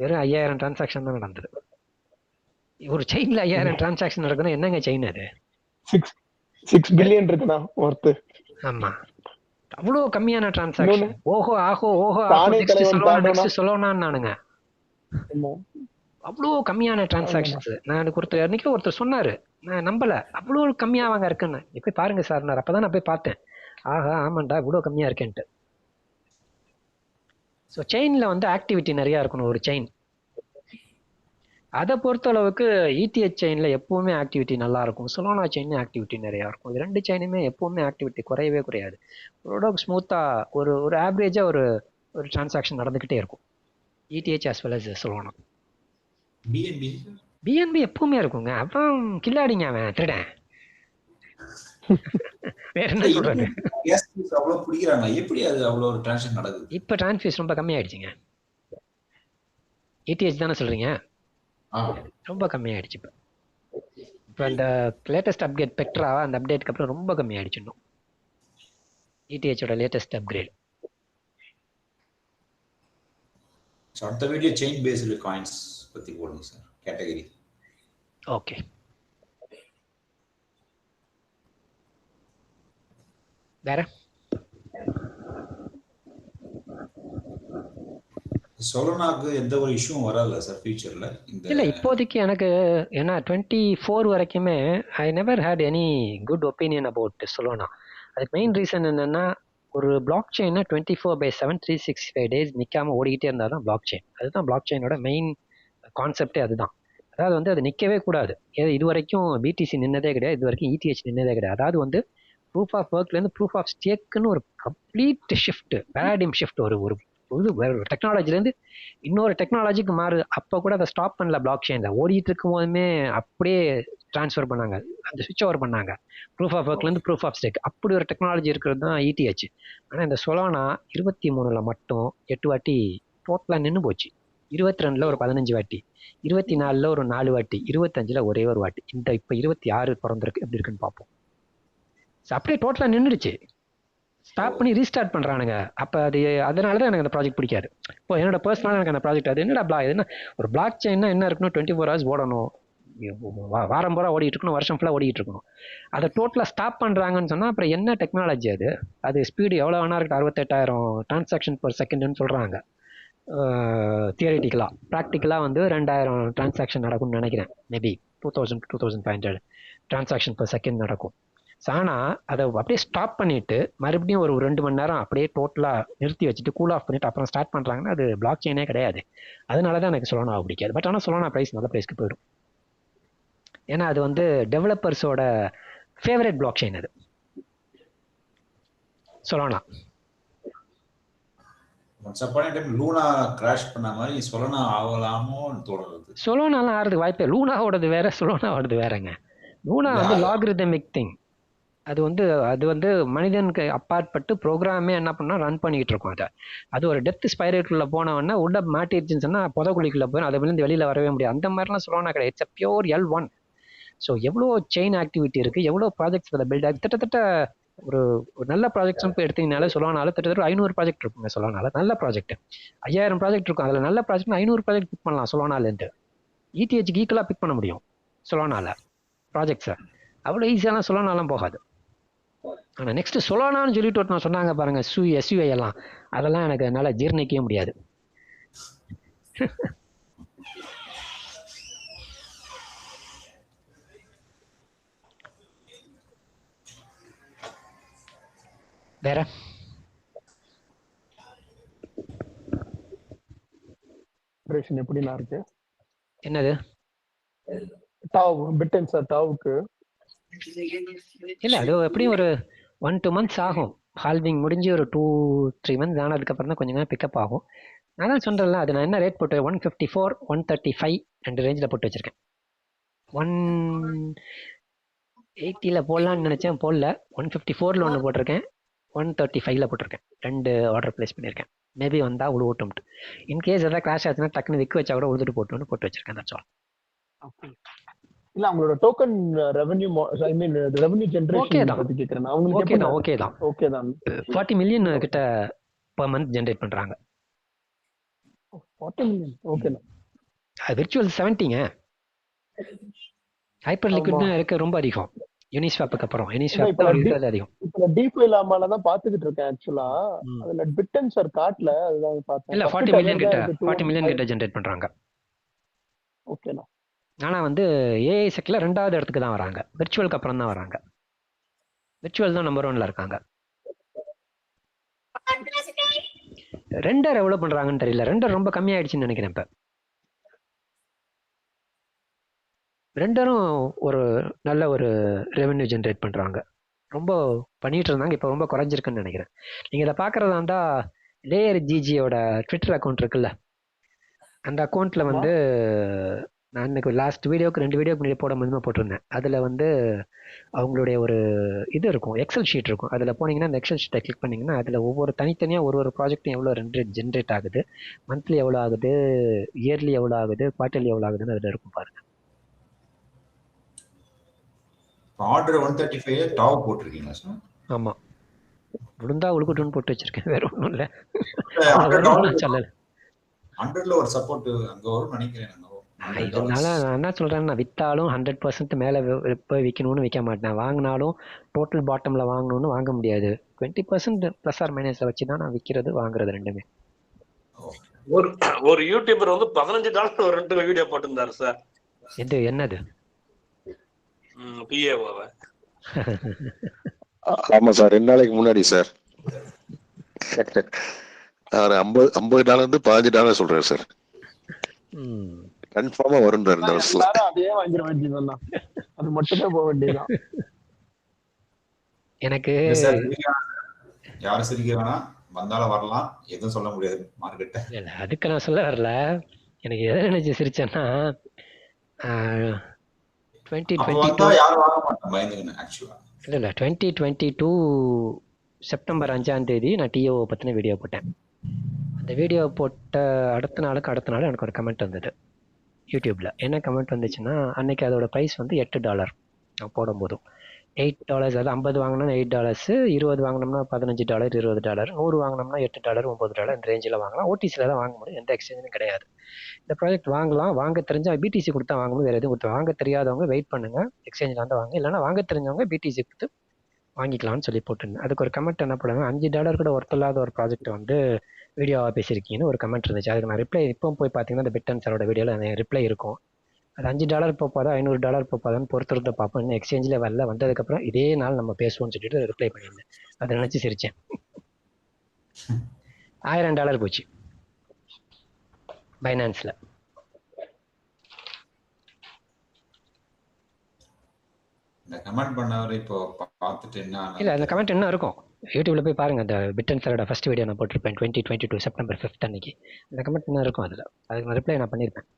வெறும் 5000 டிரான்சாக்ஷன் தான் நடந்தது. ஒரு செயின்ல 5000 டிரான்சாக்ஷன் நடக்குன்னா என்னங்க செயின் அது? 6 பில்லியன் இருக்குண்ணா ஒர்த்து. ஆமா, அவ்வளோ கம்மியான டிரான்சாக்ஷன். நெக்ஸ்ட் சொலோனான்னானுங்க. அவ்வளோ கம்மியான டிரான்சாக்ஷன்ஸ். நான் எனக்கு ஒருத்தர் சொன்னாரு, நான் நம்பல, அவ்வளோ கம்மியாவாங்க இருக்குன்னு. போய் பாருங்க சார். அப்பதான் நான் போய் பார்த்தேன். ஆஹா ஆமாண்டா இவ்வளோ கம்மியா இருக்கேன்ட்டு. ஸோ செயினில் வந்து ஆக்டிவிட்டி நிறையா இருக்கணும் ஒரு செயின். அதை பொறுத்தளவுக்கு ETH செயினில் எப்போவுமே ஆக்டிவிட்டி நல்லா இருக்கும். சொலோனா செயின் ஆக்டிவிட்டி நிறையா இருக்கும். இது 2 செயினுமே எப்போவுமே ஆக்டிவிட்டி குறையவே குறையாது. ஓரளவுக்கு ஸ்மூத்தாக ஒரு ஆவரேஜாக ஒரு டிரான்சாக்ஷன் நடந்துக்கிட்டே இருக்கும். ETH as well as சொலோனா. BNB எப்பவுமே இருக்குங்க. அப்புறம் கில்லாடிங்க அவன் திருடன். வேற என்ன சொல்றது? இப்ப டிரான்ஸ்ஃபீஸ் ரொம்ப கம்மியாயிடுச்சுங்க. ETH தானே சொல்றீங்க? ரொம்ப கம்மியாயிடுச்சு. இப்போ இந்த லேட்டஸ்ட் அப்டேட் பெக்ட்ரா அந்த அப்டேட்க்கு அப்புறம் ரொம்ப கம்மியாயிடுச்சு. இன்னும் ETHோட லேட்டஸ்ட் அப்கிரேட். அடுத்த வீடியோ செயின் பேஸ்டு காயின்ஸ் பத்தி போடுங்க சார், கேட்டகரி. ஓகே. வேற சொலோனாக்கு எந்த ஒரு இஷ்யூவும் வராதுல சார் ஃபியூச்சர்ல? இல்ல இப்போதைக்கு எனக்கு ஏன்னா 24 வரைக்குமே I never had any good opinion about Solana. அதுக்கு மெயின் ரீசன் என்னன்னா, ஒரு பிளாக் செயினை 24/7 365 days நிக்காம ஓடிக்கிட்டே இருந்தால் தான் பிளாக் செயின். அதுதான் பிளாக் செயினோட மெயின் கான்செப்டே அதுதான். அதாவது வந்து அது நிற்கவே கூடாது. இது வரைக்கும் BTC நின்னதே கிடையாது, இது வரைக்கும் ETH நின்னதே கிடையாது. அதாவது வந்து ப்ரூஃப் ஆஃப் ஒர்க்லேருந்து ப்ரூஃப் ஆஃப் ஸ்டேக்குன்னு ஒரு கம்ப்ளீட் ஷிஃப்ட், பேராடிம் ஷிஃப்ட், ஒரு டெக்னாலஜிலேருந்து இன்னொரு டெக்னாலஜிக்கு மாறு. அப்போ கூட அதை ஸ்டாப் பண்ணல. பிளாக் செயினில் ஓடிட்டு இருக்கும் போதுமே அப்படியே ட்ரான்ஸ்ஃபர் பண்ணாங்க, அந்த சுவிட்ச் ஓவர் பண்ணாங்க. ப்ரூஃப் ஆஃப் ஒர்க்லேருந்து ப்ரூஃப் ஆஃப் ஸ்டேக் அப்படி ஒரு டெக்னாலஜி இருக்கிறது தான் ETH. ஆனால் இந்த சொலானா 23 மட்டும் 8 வாட்டி டோட்டலாக நின்று போச்சு. 22 ஒரு 15 வாட்டி, 24 ஒரு 4 வாட்டி, 25 ஒரே ஒரு வாட்டி. இந்த இப்போ 26 பிறந்திருக்கு, எப்படி இருக்குன்னு பார்ப்போம். அப்படியே டோட்டலாக நின்றுடுச்சு. ஸ்டாப் பண்ணி ரீஸ்டார்ட் பண்ணுறானுங்க. அப்போ அதனால தான் எனக்கு அந்த ப்ராஜெக்ட் பிடிக்காது. இப்போ என்னோட பர்சனலாக எனக்கு அந்த ப்ராஜெக்ட் அது என்னடா என்ன ஒரு பிளாக் செயின்னா என்ன இருக்கணும், 24 hours ஓடணும், வாரம் பூரா ஓடிட்டு இருக்கணும், வருஷம் ஃபுல்லாக ஓடிட்டு இருக்கணும். அதை டோட்டலாக ஸ்டாப் பண்ணுறாங்கன்னு சொன்னால் அப்புறம் என்ன டெக்னாலஜி அது ஸ்பீடு எவ்வளோ வேணா இருக்குது. 68,000 டிரான்சாக்ஷன் per செகண்ட்னு சொல்கிறாங்க தியரிட்டிக்கலாக. ப்ராக்டிக்கலாக 2000 டிரான்சாக்ஷன் நடக்கும்னு நினைக்கிறேன். Maybe 2000 to 2500 transaction per second நடக்கும். ஆனால் அதை அப்படியே ஸ்டாப் பண்ணிவிட்டு மறுபடியும் ஒரு 2 மணி நேரம் அப்படியே டோட்டலாக நிறுத்தி வச்சுட்டு கூல் ஆஃப் பண்ணிவிட்டு அப்புறம் ஸ்டார்ட் பண்ணுறாங்கன்னா அது பிளாக் செயினே கிடையாது. அதனால தான் எனக்கு சொலானா பிடிக்காது. பட் ஆனால் சொலானா ப்ரைஸ் நல்ல ப்ரைஸ்க்கு போயிடும். ஏன்னா அது டெவலப்பர்ஸோட ஃபேவரட் பிளாக் செயின் அது சொலானா. லூனா கிராஷ் பண்ண மாதிரி சொலானா ஆகலாமோன்னு தோணுது. சொலானாலாம் ஆகிறதுக்கு வாய்ப்பே. லூனாவோடது வேற, சொலானாவோடது வேறங்க. லூனா லாகிரிதமிக் திங். அது மனிதனுக்கு அப்பாற்பட்டு ப்ரோக்ராமே என்ன பண்ணா ரன் பண்ணிக்கிட்டு இருக்கோம். அது ஒரு டெப்த் ஸ்பைரேட்டுக்குள்ள போனவொன்னா உள்ள மாட்டிடுச்சுன்னு சொன்னால் புதக்குழிக்குள்ள போய் அதை விழுந்து வெளியில் வரவே முடியாது. அந்த மாதிரிலாம் சொலானா கிடையாது. It's pure L1. ஸோ எவ்வளோ செயின் ஆக்டிவிட்டி இருக்குது, எவ்வளோ ப்ராஜெக்ட்ஸ் அதில் பில்ட் ஆகி கிட்டத்தட்ட ஒரு நல்ல ப்ராஜெக்ட்ஸ் போய் எடுத்தீங்கனாலே சொலானால கிட்டத்தட்ட 500 ப்ராஜெக்ட் இருக்குங்க. சொலானால நல்ல ப்ராஜெக்ட் 5000 ப்ராஜெக்ட் இருக்கும். அதில் நல்ல ப்ராஜெக்ட் 500 ப்ராஜெக்ட் பிக் பண்ணலாம் சொலானாலேருந்து. ETHக்கு ஈக்குவலாக பிக் பண்ண முடியும் சொலானால ப்ராஜெக்ட்ஸை. அவ்வளோ ஈஸியாலாம் சொலானாலாம் போகாது. ஆனால் நெக்ஸ்ட் சொலானான்னு சொல்லிட்டு ஒருத்தன் சொன்னாங்க பாருங்க, SUI எல்லாம், அதெல்லாம் எனக்கு என்னால் ஜீர்ணிக்கவே முடியாது. வேற எப்படிலாம் இருக்கு? என்னது டாவ் பிட்டன்ஸா டாவுக்கு இல்லை, அது எப்படியும் ஒரு 1-2 months ஆகும். ஹால்விங் முடிஞ்சு ஒரு 2-3 months ஆனதுக்கப்புறம் தான் கொஞ்சம் நேரம் பிக்கப் ஆகும். நான் தான் சொல்கிறேன்ல, அது நான் என்ன ரேட் போட்டு 154 135 2 ரேஞ்சில் போட்டு வச்சுருக்கேன். 180 போடலான்னு நினச்சேன், போடல. 154 ஒன்று போட்டிருக்கேன், 135 போட்டிருக்கேன். 2 ஆர்டர் ப்ளேஸ் பண்ணியிருக்கேன். மேபி வந்தால் உழுவட்டும்ட்டு. இன்கேஸ் எதாவது கிராஷ் ஆச்சுன்னா டக்குன்னு விற்க வச்சா கூட உழுதுட்டு போட்டு வச்சிருக்கேன். That's all. இல்ல அவங்களோட டோக்கன் ரெவென்யூ ரெவென்யூ ஜெனரேஷன் பத்தி கேக்குறேன். அவங்களுக்கு ஓகே தான் 40 million கிட்ட per month ஜெனரேட் பண்றாங்க. 40 million ஓகே தான். அது விர்ச்சுவல் 70ங்க. ஹைப்பர் லிக்விட்னா இருக்கு ரொம்ப அதிகம். யூனிஸ்வாப்புக்கு அப்புறம் யூனிஸ்வாப் தான் இருக்கிறது அதிகம். இப்போ டிஃபை லாமால தான் பாத்துக்கிட்டு இருக்கேன் ஆக்சுவலா. அதுல பிட்டன் சார் காட்ல அதுதான் பார்த்தேன். இல்ல 40 million கிட்ட ஜெனரேட் பண்றாங்க. ஓகேண்ணா. ஆனா ஏஐ செக்ல 2வது இடத்துக்கு தான் வராங்க. விர்ச்சுவலுக்கு அப்புறம் தான் வராங்க. விர்ச்சுவல் தான் நம்பர் 1ல இருக்காங்க. ரெண்டர் எவ்வளவு பண்றாங்கன்னு தெரியல. ரெண்டர் ரொம்ப கம்மியாயிடுச்சுன்னு நினைக்கிறேன். இப்ப ரெண்டரும் ஒரு நல்ல ஒரு ரெவென்யூ ஜென்ரேட் பண்றாங்க. ரொம்ப பண்ணிட்டு இருந்தாங்க, இப்போ ரொம்ப குறைஞ்சிருக்குன்னு நினைக்கிறேன். நீங்க இதை பாக்குறதா இருந்தா லேயர் ஜிஜியோட ட்விட்டர் அக்கௌண்ட் இருக்குல்ல, அந்த அக்கௌண்ட்ல நான் இன்னைக்கு லாஸ்ட் வீடியோக்கு 2 வீடியோக்கு முன்னாடி போட்டிருந்தேன். அதில் அவங்களுடைய ஒரு இது இருக்கும், எக்ஸல் ஷீட் இருக்கும். அதில் போனீங்கன்னா அந்த எக்ஸல் ஷீட்டை கிளிக் பண்ணிங்கன்னா அதில் ஒவ்வொரு தனித்தனியாக ஒரு ப்ராஜெக்ட்டும் எவ்வளோ ஜென்ரேட் ஆகுது, மந்த்லி எவ்வளோ ஆகுது, இயர்லி எவ்வளோ ஆகுது, குவார்டர்லி எவ்வளோ ஆகுதுன்னு அதில் இருக்கும் பாருங்க. ஆர்டர் 135 டாப் போட்டிருக்கீங்களா சார்? ஆமாம், விழுந்தா உழுக்கட்டும்னு போட்டு வச்சிருக்கேன், வேற ஒன்றும் இல்லை. சொல்லலை 100ல ஒரு சப்போர்ட் அங்கே வரும்னு நினைக்கிறேன். இதனால நான் என்ன சொல்றேன்னா, வித்தாலும் 100% மேல போய் விற்கணும்னு விற்க மாட்டேன். வாங்கினாலும் டோட்டல் பாட்டம்ல வாங்கணும்னு வாங்க முடியாது. 20% பிளஸ் ஆர் மைனஸ்ல வச்சுதான் நான் விற்கிறது வாங்குறது ரெண்டுமே. ஒரு யூடியூபர் $15 ஒரு 2 வீடியோ போட்டிருந்தாரு சார். இது என்னது? பிஏஓவை. ஆமா சார், 2 நாளைக்கு முன்னாடி சார். அவர் $50 இருந்து $15 சொல்றாரு சார். கன்ஃபார்மா வரும்ன்றாரு இந்த வருஷத்துல. அதே வாங்கிர வேண்டியதுதான், அது மட்டுமே போக வேண்டியதுதான். எனக்கு யாரும் சிரிக்க வேணாம், வந்தாலும் வரலாம், எதுவும் சொல்ல முடியாது மார்க்கெட்ட. இல்ல அதுக்கு நான் சொல்ல வரல. எனக்கு எதை நினைச்சு சிரிச்சேன்னா, அப்போ வந்தா 2022 யாரும் வாங்க மாட்டாங்க பயந்துங்கன்னு ஆக்சுவலா. இல்லை 2022 செப்டம்பர் 5ஆம் தேதி நான் டிஓ பற்றின வீடியோ போட்டேன். அந்த வீடியோ போட்ட அடுத்த நாள் எனக்கு ஒரு கமெண்ட் வந்தது யூடியூப்பில். என்ன கமெண்ட் வந்துச்சுன்னா, அன்னைக்கு அதோட ப்ரைஸ் வந்து $8 நான் போடும்போதும். $8, அதாவது 50 வாங்கினோம்னா $8, 20 வாங்கினோம்னா $15, $20, 100 வாங்கினோம்னா $8, $9 இந்த ரேஞ்சில் வாங்கலாம். ஓடிசியில் தான் வாங்க முடியும், எந்த எக்ஸ்சேஞ்சும் கிடையாது. இந்த ப்ராஜெக்ட் வாங்கலாம், வாங்க தெரிஞ்சா பிடிசி கொடுத்தா வாங்கணும், வேறு எதுவும் கொடுத்து வாங்க தெரியாதவங்க வெயிட் பண்ணுங்க, எக்ஸ்சேஞ்சில் வந்து வாங்க, இல்லைனா வாங்க தெரிஞ்சவங்க பிடிசி கொடுத்து வாங்கிக்கலாம்னு சொல்லி போட்டிருந்தேன். அதுக்கு ஒரு கமெண்ட் என்ன பண்ணுங்க, $5 கூட ஒர்த் இல்லாத ஒரு ப்ராஜெக்ட் வந்து வீடியோவாக பேசியிருக்கீங்கன்னு ஒரு கமெண்ட் இருந்துச்சு. அதுக்கு நான் ரிப்ளை இப்போ போய் பார்த்தீங்கன்னா அந்த பிட்டன்ஸரோட வீடியோவில் ரிப்ளை இருக்கும். அது $5 போப்பாதா $500 போப்பாதான்னு பொறுத்திருந்து பார்ப்போம். இன்னும் எக்ஸ்சேஞ்சில் வரல, வந்ததுக்கப்புறம் இதே நாள் நம்ம பேசுவோம்னு சொல்லிட்டு ரிப்ளை பண்ணியிருந்தேன். அதை நினச்சி சிரித்தேன். $1000 போச்சு பைனான்ஸில். இந்த கமெண்ட் பண்ணவர் இப்போ பார்த்துட்டு என்ன இல்லை, அந்த கமெண்ட் என்ன இருக்கும் யூடியூப்ல போய் பாருங்க. அந்த பிட்டன்ஸரோட ஃபர்ஸ்ட் வீடியோ நான் போட்டிருப்பேன் 2022 செப்டம்பர் 5 அன்னைக்கு. அந்த கமெண்ட் என்ன இருக்கும் அதில், அதுக்கு ரிப்ளை நான் பண்ணியிருப்பேன்.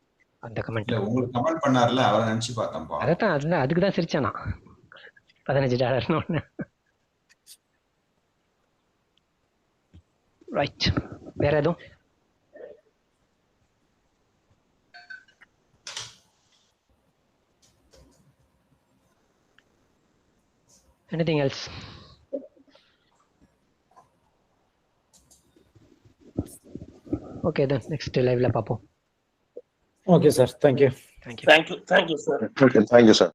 அந்த கமெண்ட் உங்களுக்கு கமெண்ட் பண்ணார்ல, அவரை நினைச்சு பார்த்தேன்ப்பா. அதான் அதுக்கு தான் சிரிச்சேன் நான். $15 ஒன்று. ரைட், வேற எதுவும்? Anything else? Okay, then next live la paapom. Okay, sir. Thank you. Thank you, sir. Okay, thank you, sir.